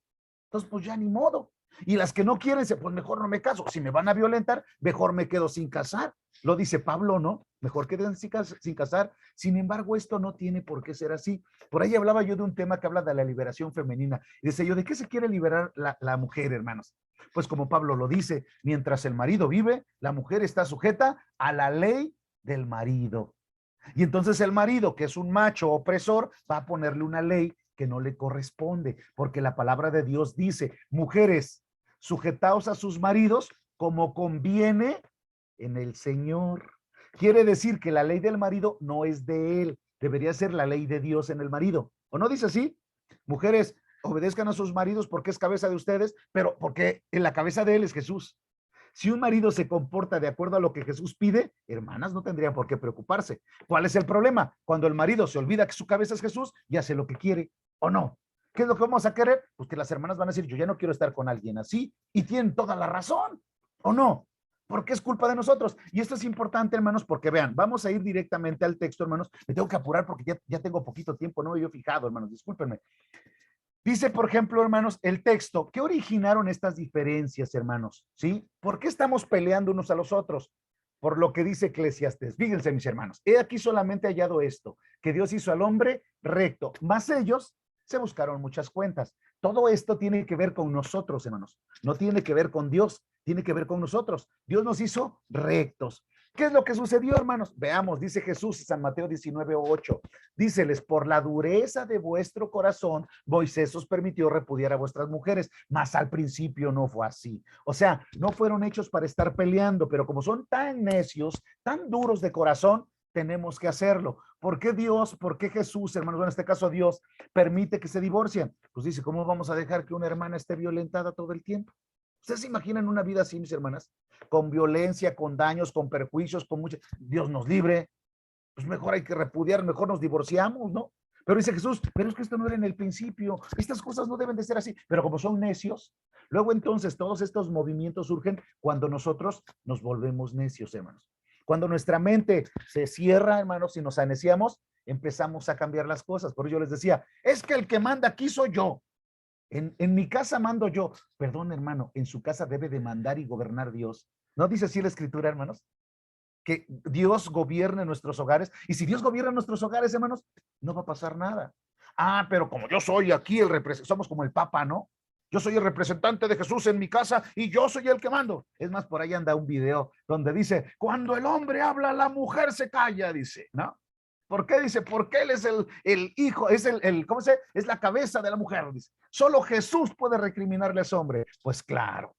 Entonces, pues ya ni modo. Y las que no quieren, pues mejor no me caso. Si me van a violentar, mejor me quedo sin casar. Lo dice Pablo, ¿no? Mejor queden sin casar. Sin embargo, esto no tiene por qué ser así. Por ahí hablaba yo de un tema que habla de la liberación femenina. Y decía yo, ¿de qué se quiere liberar la mujer, hermanos? Pues como Pablo lo dice, mientras el marido vive, la mujer está sujeta a la ley del marido. Y entonces el marido, que es un macho opresor, va a ponerle una ley que no le corresponde, porque la palabra de Dios dice, mujeres, sujetaos a sus maridos como conviene en el Señor. Quiere decir que la ley del marido no es de él, debería ser la ley de Dios en el marido. ¿O no dice así? Mujeres, obedezcan a sus maridos porque es cabeza de ustedes, pero porque en la cabeza de él es Jesús. Si un marido se comporta de acuerdo a lo que Jesús pide, hermanas, no tendrían por qué preocuparse. ¿Cuál es el problema? Cuando el marido se olvida que su cabeza es Jesús y hace lo que quiere o no. ¿Qué es lo que vamos a querer? Pues que las hermanas van a decir, yo ya no quiero estar con alguien así, y tienen toda la razón, ¿o no? Porque es culpa de nosotros. Y esto es importante, hermanos, porque vean, vamos a ir directamente al texto, hermanos. Me tengo que apurar porque ya tengo poquito tiempo, no me había fijado, hermanos, discúlpenme. Dice, por ejemplo, hermanos, el texto, ¿qué originaron estas diferencias, hermanos? ¿Sí? ¿Por qué estamos peleando unos a los otros? Por lo que dice Eclesiastés. Fíjense, mis hermanos, he aquí solamente hallado esto, que Dios hizo al hombre recto, mas ellos se buscaron muchas cuentas. Todo esto tiene que ver con nosotros, hermanos. No tiene que ver con Dios, tiene que ver con nosotros. Dios nos hizo rectos. ¿Qué es lo que sucedió, hermanos? Veamos, dice Jesús en San Mateo 19:8. Díceles, por la dureza de vuestro corazón, Moisés os permitió repudiar a vuestras mujeres, mas al principio no fue así. O sea, no fueron hechos para estar peleando, pero como son tan necios, tan duros de corazón, tenemos que hacerlo. ¿Por qué Dios, por qué Jesús, hermanos, en este caso Dios, permite que se divorcien? Pues dice, ¿cómo vamos a dejar que una hermana esté violentada todo el tiempo? ¿Ustedes se imaginan una vida así, mis hermanas? Con violencia, con daños, con perjuicios, con mucho. Dios nos libre. Pues mejor hay que repudiar, mejor nos divorciamos, ¿no? Pero dice Jesús, pero es que esto no era en el principio. Estas cosas no deben de ser así. Pero como son necios, luego entonces todos estos movimientos surgen cuando nosotros nos volvemos necios, hermanos. Cuando nuestra mente se cierra, hermanos, y nos aneciamos, empezamos a cambiar las cosas. Por eso yo les decía, es que el que manda aquí soy yo. En mi casa mando yo. Perdón, hermano, en su casa debe de mandar y gobernar Dios. ¿No dice así la escritura, hermanos? Que Dios gobierne nuestros hogares. Y si Dios gobierna nuestros hogares, hermanos, no va a pasar nada. Ah, pero como yo soy aquí el representante, somos como el Papa, ¿no? Yo soy el representante de Jesús en mi casa y yo soy el que mando. Es más, por ahí anda un video donde dice, cuando el hombre habla, la mujer se calla, dice, ¿no? ¿Por qué? Dice, porque él es el hijo, es ¿cómo se? Es la cabeza de la mujer, dice. Solo Jesús puede recriminarle a ese hombre. Pues claro.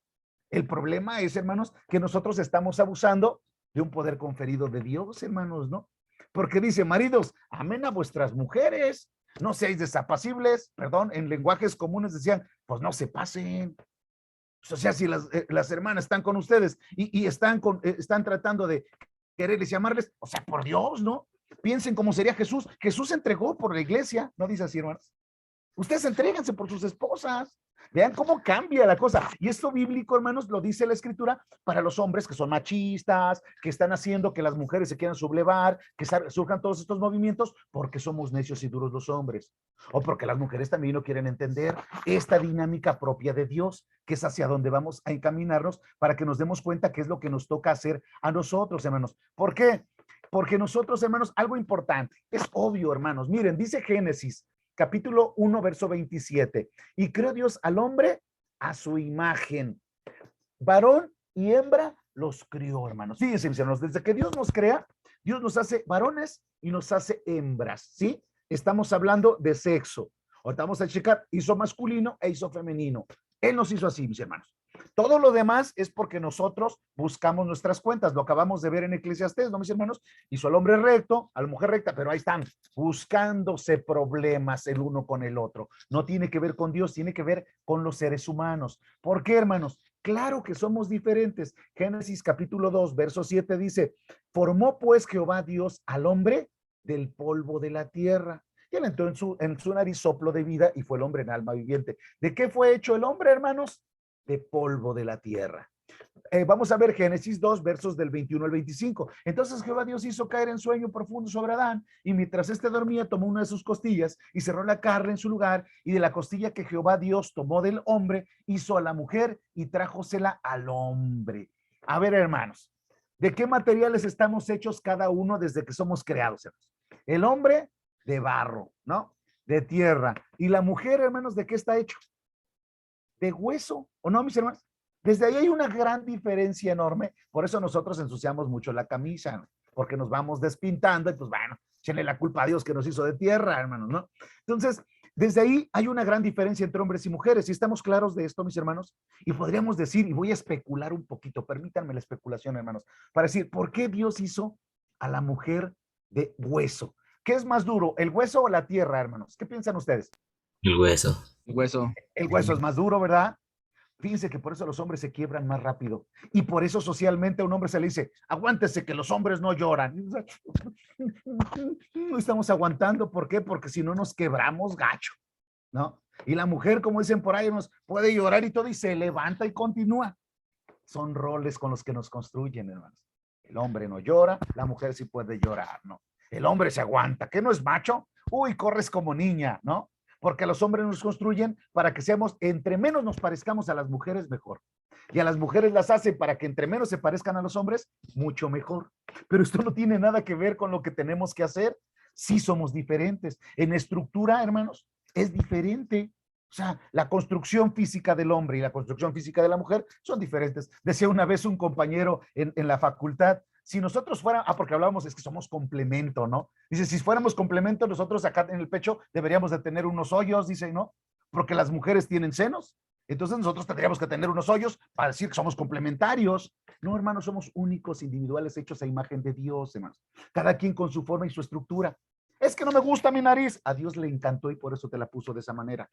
El problema es, hermanos, que nosotros estamos abusando de un poder conferido de Dios, hermanos, ¿no? Porque dice, maridos, amen a vuestras mujeres, no seáis desapacibles, perdón, en lenguajes comunes decían, pues no se pasen. O sea, si las hermanas están con ustedes y están tratando de quererles y amarles, o sea, por Dios, ¿no? Piensen cómo sería Jesús. Jesús se entregó por la iglesia, ¿no dice así, hermanos? Ustedes entréguense por sus esposas. Vean cómo cambia la cosa. Y esto bíblico, hermanos, lo dice la escritura para los hombres que son machistas, que están haciendo que las mujeres se quieran sublevar, que surjan todos estos movimientos porque somos necios y duros los hombres. O porque las mujeres también no quieren entender esta dinámica propia de Dios, que es hacia donde vamos a encaminarnos para que nos demos cuenta qué es lo que nos toca hacer a nosotros, hermanos. ¿Por qué? Porque nosotros, hermanos, algo importante, es obvio, hermanos. Miren, dice Génesis, capítulo 1, verso 27. Y creó Dios al hombre a su imagen. Varón y hembra los crió, hermanos. Fíjense, mis hermanos, desde que Dios nos crea, Dios nos hace varones y nos hace hembras, ¿sí? Estamos hablando de sexo. Ahorita vamos a checar, hizo masculino e hizo femenino. Él nos hizo así, mis hermanos. Todo lo demás es porque nosotros buscamos nuestras cuentas. Lo acabamos de ver en Eclesiastés, ¿no, mis hermanos? Hizo al hombre recto, a la mujer recta, pero ahí están, buscándose problemas el uno con el otro. No tiene que ver con Dios, tiene que ver con los seres humanos. ¿Por qué, hermanos? Claro que somos diferentes. Génesis capítulo 2, verso 7 dice, formó pues Jehová Dios al hombre del polvo de la tierra. Y él entró en su nariz soplo de vida y fue el hombre en alma viviente. ¿De qué fue hecho el hombre, hermanos? De polvo de la tierra. Vamos a ver Génesis 2, versos del 21 al 25. Entonces Jehová Dios hizo caer en sueño profundo sobre Adán, y mientras éste dormía, tomó una de sus costillas y cerró la carne en su lugar, y de la costilla que Jehová Dios tomó del hombre, hizo a la mujer y trájosela al hombre. A ver, hermanos, ¿de qué materiales estamos hechos cada uno desde que somos creados, hermanos? El hombre de barro, ¿no? De tierra. Y la mujer, hermanos, ¿de qué está hecho? De hueso, ¿o no, mis hermanos? Desde ahí hay una gran diferencia enorme. Por eso nosotros ensuciamos mucho la camisa, ¿no? Porque nos vamos despintando y pues bueno, échenle la culpa a Dios que nos hizo de tierra, hermanos, ¿no? Entonces, desde ahí hay una gran diferencia entre hombres y mujeres. ¿Y estamos claros de esto, mis hermanos? Y podríamos decir, y voy a especular un poquito, permítanme la especulación, hermanos, para decir, ¿por qué Dios hizo a la mujer de hueso? ¿Qué es más duro, el hueso o la tierra, hermanos? ¿Qué piensan ustedes? El hueso. El hueso. El hueso es más duro, ¿verdad? Fíjense que por eso los hombres se quiebran más rápido. Y por eso socialmente a un hombre se le dice, aguántese que los hombres no lloran. No estamos aguantando. ¿Por qué? Porque si no nos quebramos gacho, ¿no? Y la mujer, como dicen por ahí, nos puede llorar y todo y se levanta y continúa. Son roles con los que nos construyen, hermanos. El hombre no llora, la mujer sí puede llorar, ¿no? El hombre se aguanta. ¿Qué no es macho? Uy, corres como niña, ¿no? Porque los hombres nos construyen para que seamos, entre menos nos parezcamos a las mujeres, mejor. Y a las mujeres las hacen para que entre menos se parezcan a los hombres, mucho mejor. Pero esto no tiene nada que ver con lo que tenemos que hacer. Sí somos diferentes. En estructura, hermanos, es diferente. O sea, la construcción física del hombre y la construcción física de la mujer son diferentes. Decía una vez un compañero en la facultad, si nosotros fuéramos, porque hablábamos, es que somos complemento, ¿no? Dice, si fuéramos complemento, nosotros acá en el pecho deberíamos de tener unos hoyos, dice, ¿no? Porque las mujeres tienen senos. Entonces nosotros tendríamos que tener unos hoyos para decir que somos complementarios. No, hermanos, somos únicos, individuales, hechos a imagen de Dios, hermanos. Cada quien con su forma y su estructura. Es que no me gusta mi nariz. A Dios le encantó y por eso te la puso de esa manera.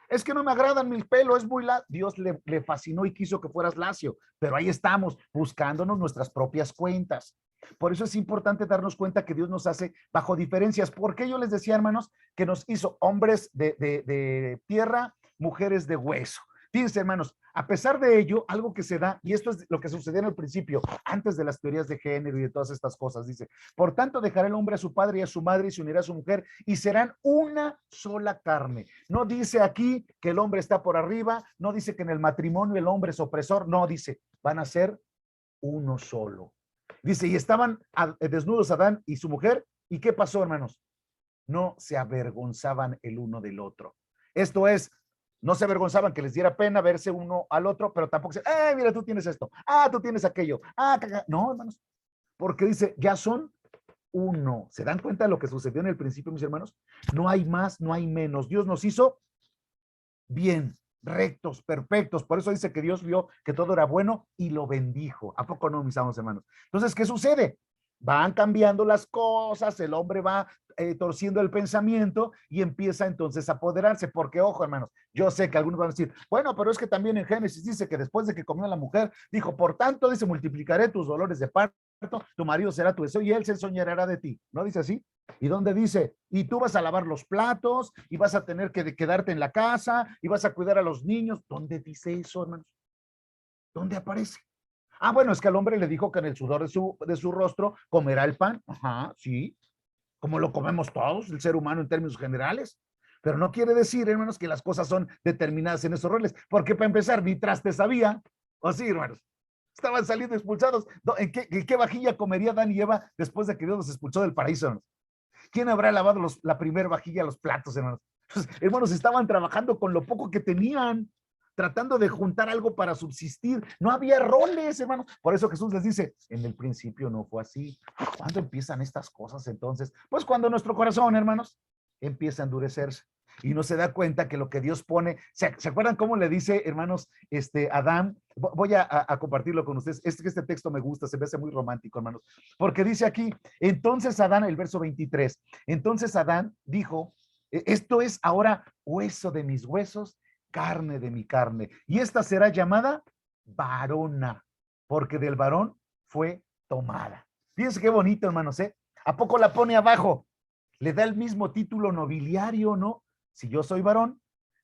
Es que no me agradan mi pelo, es muy lacio. Dios le fascinó y quiso que fueras lacio, pero ahí estamos buscándonos nuestras propias cuentas. Por eso es importante darnos cuenta que Dios nos hace bajo diferencias. Porque yo les decía, hermanos, que nos hizo hombres de tierra, mujeres de hueso. Fíjense, hermanos, a pesar de ello, algo que se da, y esto es lo que sucedió en el principio, antes de las teorías de género y de todas estas cosas, dice, por tanto dejará el hombre a su padre y a su madre y se unirá a su mujer y serán una sola carne. No dice aquí que el hombre está por arriba, no dice que en el matrimonio el hombre es opresor, no, dice, van a ser uno solo. Dice, y estaban desnudos Adán y su mujer, ¿y qué pasó, hermanos? No se avergonzaban el uno del otro. Esto es, no se avergonzaban que les diera pena verse uno al otro, pero tampoco se, mira, tú tienes esto, tú tienes aquello, no, hermanos, porque dice, ya son uno. ¿Se dan cuenta de lo que sucedió en el principio, mis hermanos? No hay más, no hay menos. Dios nos hizo bien, rectos, perfectos. Por eso dice que Dios vio que todo era bueno y lo bendijo. ¿A poco no, mis amados hermanos? Entonces, ¿qué sucede? Van cambiando las cosas, el hombre va torciendo el pensamiento y empieza entonces a apoderarse, porque ojo, hermanos, yo sé que algunos van a decir, bueno, pero es que también en Génesis dice que después de que comió la mujer, dijo, por tanto, dice, multiplicaré tus dolores de parto, tu marido será tu deseo y él se ensoñará de ti, ¿no dice así? ¿Y dónde dice? Y tú vas a lavar los platos y vas a tener que quedarte en la casa y vas a cuidar a los niños. ¿Dónde dice eso, hermanos? ¿Dónde aparece? Bueno, es que al hombre le dijo que en el sudor de su rostro comerá el pan. Ajá, sí, como lo comemos todos, el ser humano en términos generales. Pero no quiere decir, hermanos, que las cosas son determinadas en esos roles. Porque para empezar, ni traste sabía. ¿O sí, hermanos? Estaban saliendo expulsados. ¿En qué vajilla comería Adán y Eva después de que Dios los expulsó del paraíso, hermanos? ¿Quién habrá lavado la primera vajilla, los platos, hermanos? Pues, hermanos, estaban trabajando con lo poco que tenían, tratando de juntar algo para subsistir. No había roles, hermano. Por eso Jesús les dice, en el principio no fue así. ¿Cuándo empiezan estas cosas entonces? Pues cuando nuestro corazón, hermanos, empieza a endurecerse y no se da cuenta que lo que Dios pone, ¿se acuerdan cómo le dice, hermanos, Adán? Voy a compartirlo con ustedes. Este texto me gusta, se me hace muy romántico, hermanos, porque dice aquí, entonces Adán, el verso 23, entonces Adán dijo, esto es ahora hueso de mis huesos, carne de mi carne, y esta será llamada varona, porque del varón fue tomada. Fíjense qué bonito, hermanos, ¿eh? ¿A poco la pone abajo? Le da el mismo título nobiliario, ¿no? Si yo soy varón,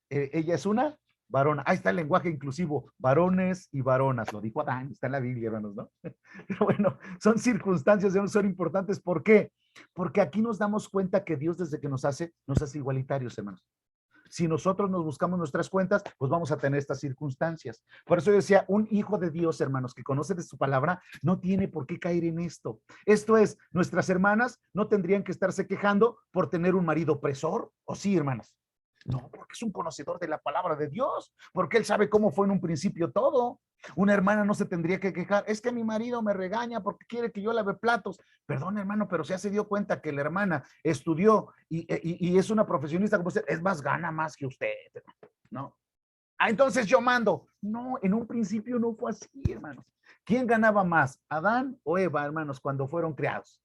ella es una varona. Ahí está el lenguaje inclusivo, varones y varonas, lo dijo Adán, está en la Biblia, hermanos, ¿no? Pero bueno, son circunstancias, son importantes. ¿Por qué? Porque aquí nos damos cuenta que Dios desde que nos hace igualitarios, hermanos. Si nosotros nos buscamos nuestras cuentas, pues vamos a tener estas circunstancias. Por eso yo decía, un hijo de Dios, hermanos, que conoce de su palabra, no tiene por qué caer en esto. Esto es, nuestras hermanas no tendrían que estarse quejando por tener un marido opresor, ¿o sí, hermanas? No, porque es un conocedor de la palabra de Dios, porque él sabe cómo fue en un principio todo. Una hermana no se tendría que quejar, es que mi marido me regaña porque quiere que yo lave platos. Perdón, hermano, pero ya se dio cuenta que la hermana estudió y es una profesionista como usted, es más, gana más que usted, ¿no? Ah, entonces yo mando. No, en un principio no fue así, hermanos. ¿Quién ganaba más, Adán o Eva, hermanos, cuando fueron creados?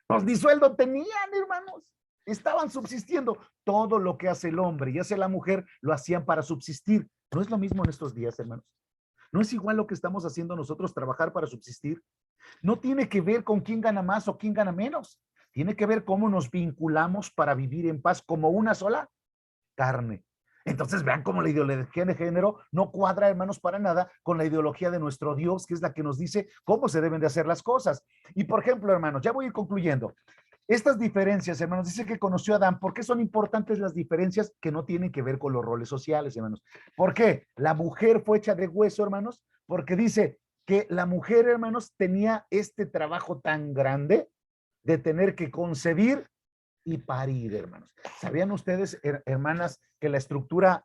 Pues ni sueldo tenían, hermanos. Estaban subsistiendo. Todo lo que hace el hombre y hace la mujer lo hacían para subsistir. ¿No es lo mismo en estos días, hermanos? ¿No es igual lo que estamos haciendo nosotros, trabajar para subsistir? No tiene que ver con quién gana más o quién gana menos. Tiene que ver cómo nos vinculamos para vivir en paz como una sola carne. Entonces vean cómo la ideología de género no cuadra, hermanos, para nada con la ideología de nuestro Dios, que es la que nos dice cómo se deben de hacer las cosas. Y por ejemplo, hermanos, ya voy a ir concluyendo. Estas diferencias, hermanos, dice que conoció a Adán. ¿Por qué son importantes las diferencias que no tienen que ver con los roles sociales, hermanos? ¿Por qué? La mujer fue hecha de hueso, hermanos, porque dice que la mujer, hermanos, tenía este trabajo tan grande de tener que concebir y parir, hermanos. ¿Sabían ustedes, hermanas, que la estructura,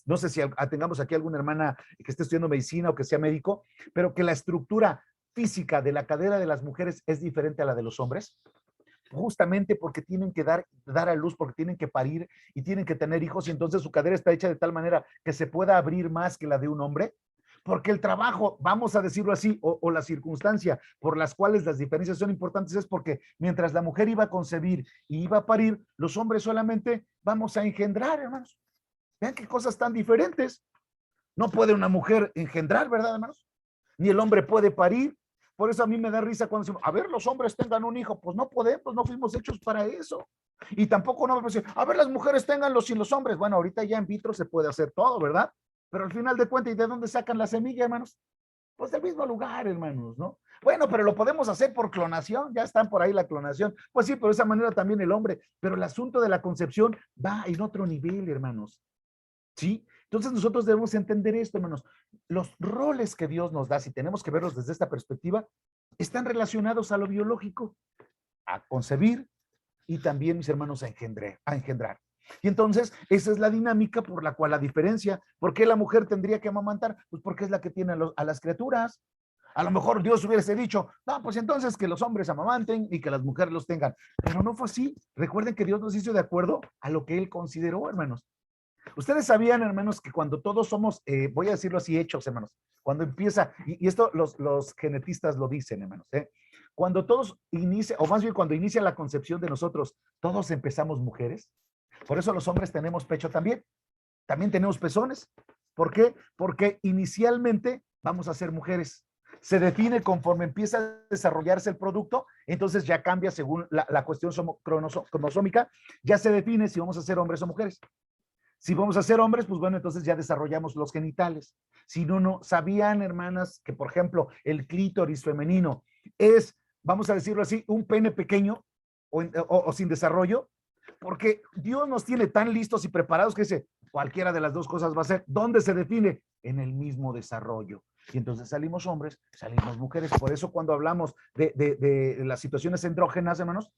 no sé si tengamos aquí alguna hermana que esté estudiando medicina o que sea médico, pero que la estructura física de la cadera de las mujeres es diferente a la de los hombres? Justamente porque tienen que dar a luz, porque tienen que parir y tienen que tener hijos, y entonces su cadera está hecha de tal manera que se pueda abrir más que la de un hombre, porque el trabajo, vamos a decirlo así, o la circunstancia por las cuales las diferencias son importantes es porque mientras la mujer iba a concebir y iba a parir, los hombres solamente vamos a engendrar, hermanos. Vean qué cosas tan diferentes. No puede una mujer engendrar, ¿verdad, hermanos? Ni el hombre puede parir. Por eso a mí me da risa cuando decimos, a ver, los hombres tengan un hijo. Pues no podemos, no fuimos hechos para eso. Y tampoco no me parece, a ver, las mujeres tenganlo sin los hombres. Bueno, ahorita ya en vitro se puede hacer todo, ¿verdad? Pero al final de cuentas, ¿y de dónde sacan la semilla, hermanos? Pues del mismo lugar, hermanos, ¿no? Bueno, pero lo podemos hacer por clonación, ya están por ahí la clonación. Pues sí, pero de esa manera también el hombre. Pero el asunto de la concepción va en otro nivel, hermanos. ¿Sí? Entonces nosotros debemos entender esto, hermanos. Los roles que Dios nos da, si tenemos que verlos desde esta perspectiva, están relacionados a lo biológico, a concebir y también, mis hermanos, a engendrar. Y entonces, esa es la dinámica por la cual la diferencia. ¿Por qué la mujer tendría que amamantar? Pues porque es la que tiene a las criaturas. A lo mejor Dios hubiese dicho, no, pues entonces que los hombres amamanten y que las mujeres los tengan. Pero no fue así. Recuerden que Dios nos hizo de acuerdo a lo que Él consideró, hermanos. Ustedes sabían, hermanos, que cuando todos somos, voy a decirlo así, hechos, hermanos, cuando empieza, y esto los genetistas lo dicen, hermanos, cuando todos inicia, o más bien cuando inicia la concepción de nosotros, todos empezamos mujeres. Por eso los hombres tenemos pecho también tenemos pezones. ¿Por qué? Porque inicialmente vamos a ser mujeres. Se define conforme empieza a desarrollarse el producto, entonces ya cambia según la cuestión cromosómica, ya se define si vamos a ser hombres o mujeres. Si vamos a ser hombres, pues bueno, entonces ya desarrollamos los genitales. Si no, sabían, hermanas, que por ejemplo el clítoris femenino es, vamos a decirlo así, un pene pequeño o sin desarrollo, porque Dios nos tiene tan listos y preparados que dice, cualquiera de las dos cosas va a ser. ¿Dónde se define? En el mismo desarrollo. Y entonces salimos hombres, salimos mujeres. Por eso cuando hablamos de las situaciones andrógenas, hermanos,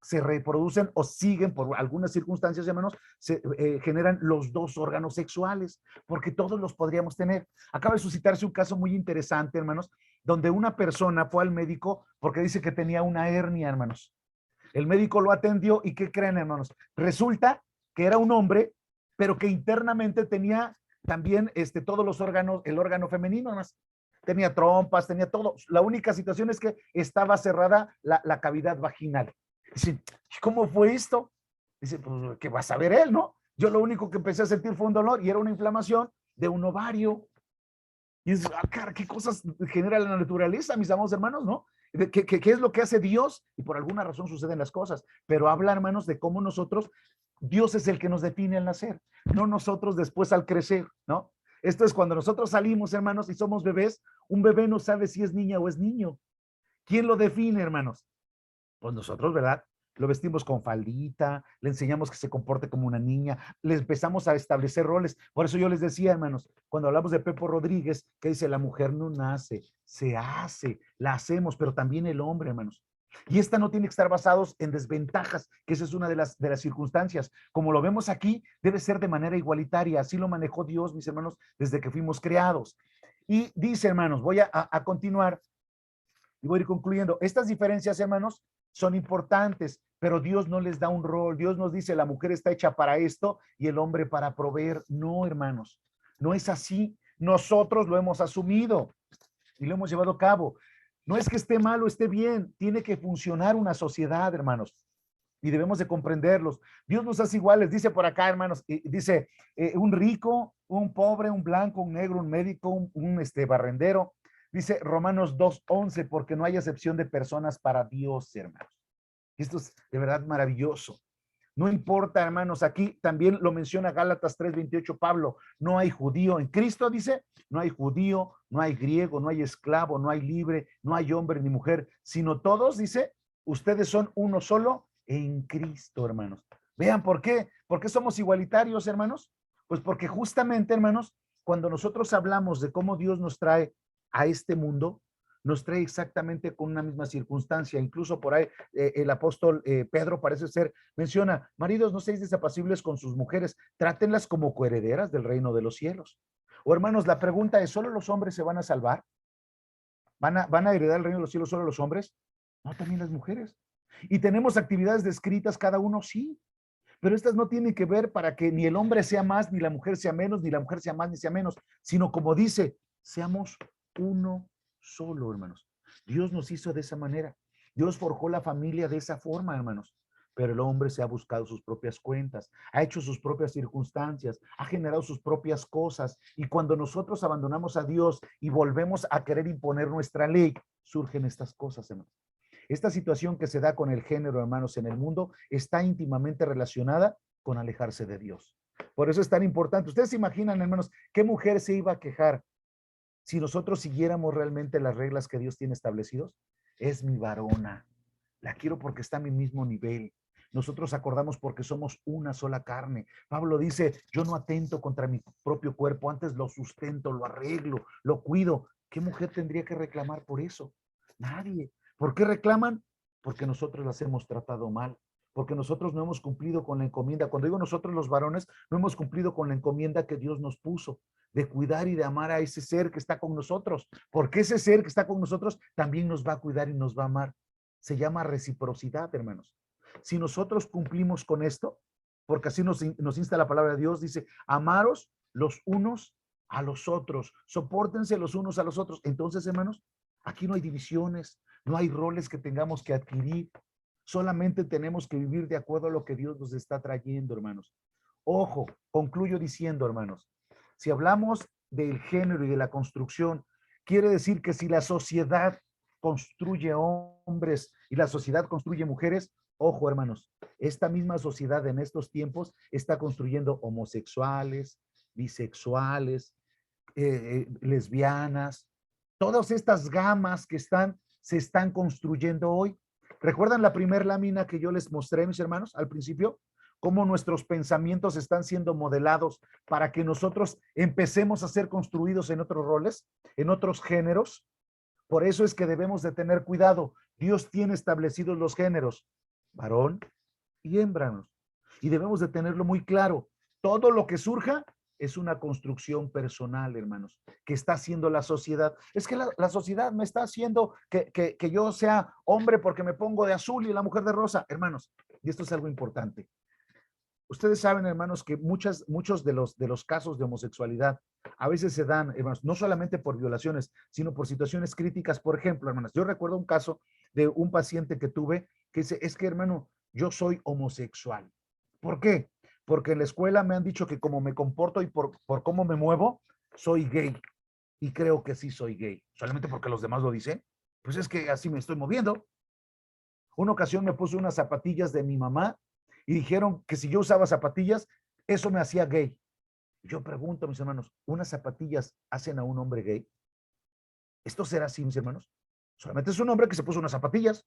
se reproducen o siguen por algunas circunstancias, hermanos, se generan los dos órganos sexuales, porque todos los podríamos tener. Acaba de suscitarse un caso muy interesante, hermanos, donde una persona fue al médico porque dice que tenía una hernia, hermanos. El médico lo atendió y ¿qué creen, hermanos? Resulta que era un hombre, pero que internamente tenía también todos los órganos, el órgano femenino, hermanos. Tenía trompas, tenía todo. La única situación es que estaba cerrada la cavidad vaginal. Dice, ¿cómo fue esto? Dice, pues, ¿qué va a saber él, no? Yo lo único que empecé a sentir fue un dolor y era una inflamación de un ovario. Y es, cara, ¿qué cosas genera la naturaleza, mis amados hermanos, no? ¿Qué es lo que hace Dios? Y por alguna razón suceden las cosas. Pero habla, hermanos, de cómo nosotros Dios es el que nos define al nacer, no nosotros después al crecer, ¿no? Esto es cuando nosotros salimos, hermanos, y somos bebés, un bebé no sabe si es niña o es niño. ¿Quién lo define, hermanos? Pues nosotros, ¿verdad? Lo vestimos con faldita, le enseñamos que se comporte como una niña, le empezamos a establecer roles. Por eso yo les decía, hermanos, cuando hablamos de Pepo Rodríguez, que dice, la mujer no nace, se hace, la hacemos, pero también el hombre, hermanos. Y esta no tiene que estar basados en desventajas, que esa es una de las circunstancias. Como lo vemos aquí, debe ser de manera igualitaria. Así lo manejó Dios, mis hermanos, desde que fuimos creados. Y dice, hermanos, voy a continuar y voy a ir concluyendo. Estas diferencias, hermanos, son importantes, pero Dios no les da un rol. Dios nos dice, la mujer está hecha para esto y el hombre para proveer. No, hermanos, no es así. Nosotros lo hemos asumido y lo hemos llevado a cabo. No es que esté mal o esté bien, tiene que funcionar una sociedad, hermanos, y debemos de comprenderlos. Dios nos hace iguales, dice por acá, hermanos, dice un rico, un pobre, un blanco, un negro, un médico, un barrendero. Dice Romanos 2:11, porque no hay excepción de personas para Dios, hermanos. Esto es de verdad maravilloso. No importa, hermanos, aquí también lo menciona Gálatas 3:28 Pablo, no hay judío. En Cristo dice, no hay judío, no hay griego, no hay esclavo, no hay libre, no hay hombre ni mujer, sino todos, dice, ustedes son uno solo en Cristo, hermanos. Vean por qué. ¿Por qué somos igualitarios, hermanos? Pues porque justamente, hermanos, cuando nosotros hablamos de cómo Dios nos trae a este mundo, nos trae exactamente con una misma circunstancia. Incluso por ahí el apóstol Pedro parece ser, menciona, maridos, no seáis desapacibles con sus mujeres, trátenlas como coherederas del reino de los cielos. O hermanos, la pregunta es, ¿solo los hombres se van a salvar? ¿Van a heredar el reino de los cielos solo los hombres? No, también las mujeres. Y tenemos actividades descritas cada uno, sí, pero estas no tienen que ver para que ni el hombre sea más, ni la mujer sea menos, ni la mujer sea más, ni sea menos, sino como dice, seamos uno solo, hermanos. Dios nos hizo de esa manera. Dios forjó la familia de esa forma, hermanos. Pero el hombre se ha buscado sus propias cuentas, ha hecho sus propias circunstancias, ha generado sus propias cosas. Y cuando nosotros abandonamos a Dios y volvemos a querer imponer nuestra ley, surgen estas cosas, hermanos. Esta situación que se da con el género, hermanos, en el mundo está íntimamente relacionada con alejarse de Dios. Por eso es tan importante. Ustedes se imaginan, hermanos, ¿qué mujer se iba a quejar si nosotros siguiéramos realmente las reglas que Dios tiene establecidos? Es mi varona, la quiero porque está a mi mismo nivel. Nosotros acordamos porque somos una sola carne. Pablo dice, yo no atento contra mi propio cuerpo, antes lo sustento, lo arreglo, lo cuido. ¿Qué mujer tendría que reclamar por eso? Nadie. ¿Por qué reclaman? Porque nosotros las hemos tratado mal, porque nosotros no hemos cumplido con la encomienda. Cuando digo nosotros los varones, no hemos cumplido con la encomienda que Dios nos puso, de cuidar y de amar a ese ser que está con nosotros, porque ese ser que está con nosotros también nos va a cuidar y nos va a amar. Se llama reciprocidad, hermanos. Si nosotros cumplimos con esto, porque así nos insta la palabra de Dios, dice, amaros los unos a los otros, sopórtense los unos a los otros. Entonces, hermanos, aquí no hay divisiones, no hay roles que tengamos que adquirir, solamente tenemos que vivir de acuerdo a lo que Dios nos está trayendo, hermanos. Ojo, concluyo diciendo, hermanos, si hablamos del género y de la construcción, quiere decir que si la sociedad construye hombres y la sociedad construye mujeres, ojo, hermanos, esta misma sociedad en estos tiempos está construyendo homosexuales, bisexuales, lesbianas, todas estas gamas que se están construyendo hoy. ¿Recuerdan la primera lámina que yo les mostré, mis hermanos, al principio? Cómo nuestros pensamientos están siendo modelados para que nosotros empecemos a ser construidos en otros roles, en otros géneros. Por eso es que debemos de tener cuidado. Dios tiene establecidos los géneros, varón y hembra, y debemos de tenerlo muy claro. Todo lo que surja es una construcción personal, hermanos, que está haciendo la sociedad. Es que la sociedad me está haciendo que yo sea hombre porque me pongo de azul y la mujer de rosa, hermanos. Y esto es algo importante. Ustedes saben, hermanos, que muchos de los casos de homosexualidad a veces se dan, hermanos, no solamente por violaciones, sino por situaciones críticas. Por ejemplo, hermanos, yo recuerdo un caso de un paciente que tuve que dice, es que, hermano, yo soy homosexual. ¿Por qué? Porque en la escuela me han dicho que como me comporto y por cómo me muevo, soy gay. Y creo que sí soy gay. ¿Solamente porque los demás lo dicen? Pues es que así me estoy moviendo. Una ocasión me puse unas zapatillas de mi mamá y dijeron que si yo usaba zapatillas, eso me hacía gay. Yo pregunto, mis hermanos, ¿unas zapatillas hacen a un hombre gay? ¿Esto será así, mis hermanos? Solamente es un hombre que se puso unas zapatillas.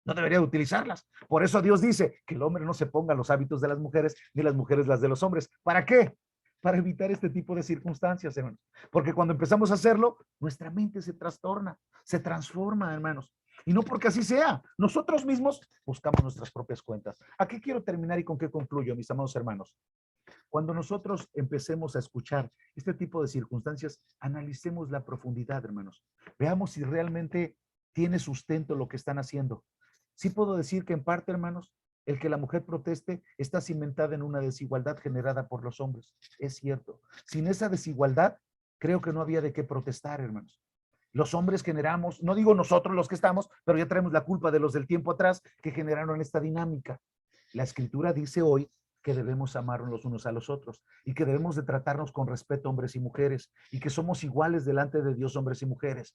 No debería de utilizarlas. Por eso Dios dice que el hombre no se ponga los hábitos de las mujeres, ni las mujeres las de los hombres. ¿Para qué? Para evitar este tipo de circunstancias, hermanos. Porque cuando empezamos a hacerlo, nuestra mente se trastorna, se transforma, hermanos. Y no porque así sea. Nosotros mismos buscamos nuestras propias cuentas. ¿A qué quiero terminar y con qué concluyo, mis amados hermanos? Cuando nosotros empecemos a escuchar este tipo de circunstancias, analicemos la profundidad, hermanos. Veamos si realmente tiene sustento lo que están haciendo. Sí puedo decir que en parte, hermanos, el que la mujer proteste está cimentada en una desigualdad generada por los hombres. Es cierto. Sin esa desigualdad, creo que no había de qué protestar, hermanos. Los hombres generamos, no digo nosotros los que estamos, pero ya traemos la culpa de los del tiempo atrás que generaron esta dinámica. La Escritura dice hoy que debemos amarnos los unos a los otros y que debemos de tratarnos con respeto hombres y mujeres y que somos iguales delante de Dios hombres y mujeres.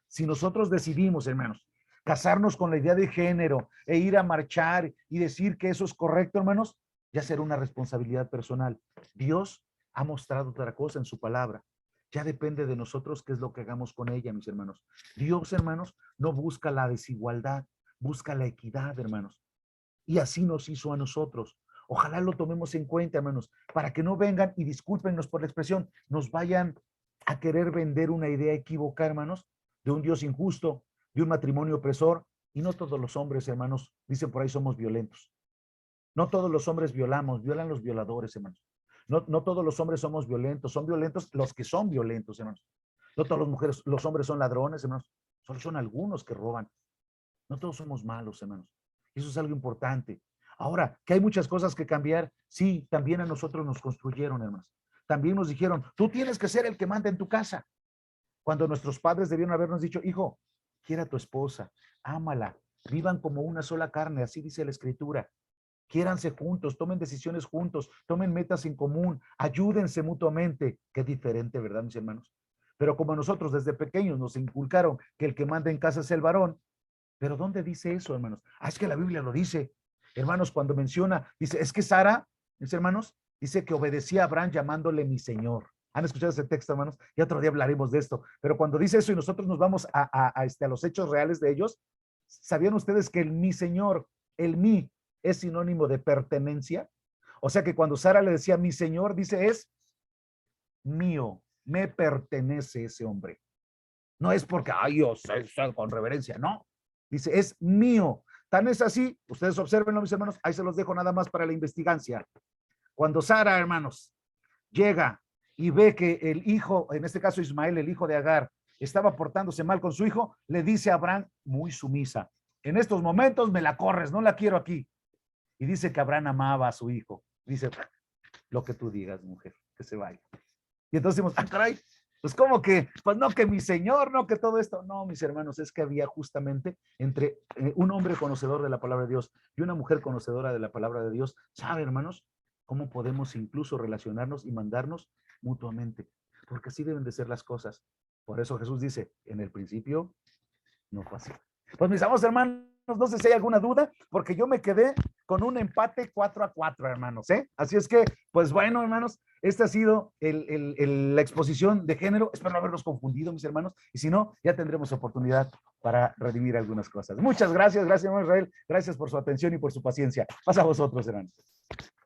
Si nosotros decidimos, hermanos, casarnos con la idea de género e ir a marchar y decir que eso es correcto, hermanos, ya será una responsabilidad personal. Dios ha mostrado otra cosa en su palabra. Ya depende de nosotros qué es lo que hagamos con ella, mis hermanos. Dios, hermanos, no busca la desigualdad, busca la equidad, hermanos. Y así nos hizo a nosotros. Ojalá lo tomemos en cuenta, hermanos, para que no vengan, y discúlpenos por la expresión, nos vayan a querer vender una idea equivocada, hermanos, de un Dios injusto, de un matrimonio opresor. Y no todos los hombres, hermanos, dicen por ahí, somos violentos. No todos los hombres violamos, violan los violadores, hermanos. No todos los hombres somos violentos, son violentos los que son violentos, hermanos. No todos los hombres son ladrones, hermanos. Solo son algunos que roban. No todos somos malos, hermanos. Eso es algo importante. Ahora, que hay muchas cosas que cambiar, sí, también a nosotros nos construyeron, hermanos. También nos dijeron, tú tienes que ser el que manda en tu casa. Cuando nuestros padres debieron habernos dicho, hijo, quiera a tu esposa, ámala, vivan como una sola carne, así dice la Escritura. Quiéranse juntos, tomen decisiones juntos, tomen metas en común, ayúdense mutuamente. Qué diferente, ¿verdad, mis hermanos? Pero como nosotros desde pequeños nos inculcaron que el que manda en casa es el varón, ¿pero dónde dice eso, hermanos? Es que la Biblia lo dice. Hermanos, cuando menciona, dice, es que Sara, mis hermanos, dice que obedecía a Abraham llamándole mi señor. ¿Han escuchado ese texto, hermanos? Y otro día hablaremos de esto. Pero cuando dice eso y nosotros nos vamos a los hechos reales de ellos, ¿sabían ustedes que el mi señor, el mi, es sinónimo de pertenencia? O sea que cuando Sara le decía mi señor, dice es mío, me pertenece ese hombre. No es porque, ay, yo soy con reverencia, no. Dice, es mío. Tan es así, ustedes observenlo, mis hermanos, ahí se los dejo nada más para la investigancia. Cuando Sara, hermanos, llega y ve que el hijo, en este caso Ismael, el hijo de Agar, estaba portándose mal con su hijo, le dice a Abraham, muy sumisa, en estos momentos me la corres, no la quiero aquí. Y dice que Abraham amaba a su hijo. Dice, lo que tú digas, mujer, que se vaya. Y entonces decimos, caray, pues como que, pues no que mi señor, no que todo esto. No, mis hermanos, es que había justamente entre un hombre conocedor de la palabra de Dios y una mujer conocedora de la palabra de Dios. ¿Sabe, hermanos? Cómo podemos incluso relacionarnos y mandarnos mutuamente. Porque así deben de ser las cosas. Por eso Jesús dice, en el principio no fue así. Pues mis amados hermanos, no sé si hay alguna duda, porque yo me quedé con un empate 4-4, hermanos, ¿eh? Así es que, pues bueno, hermanos, esta ha sido la exposición de género. Espero no haberlos confundido, mis hermanos, y si no, ya tendremos oportunidad para redimir algunas cosas. Muchas gracias, hermano Israel, gracias por su atención y por su paciencia. Pasa a vosotros, hermanos.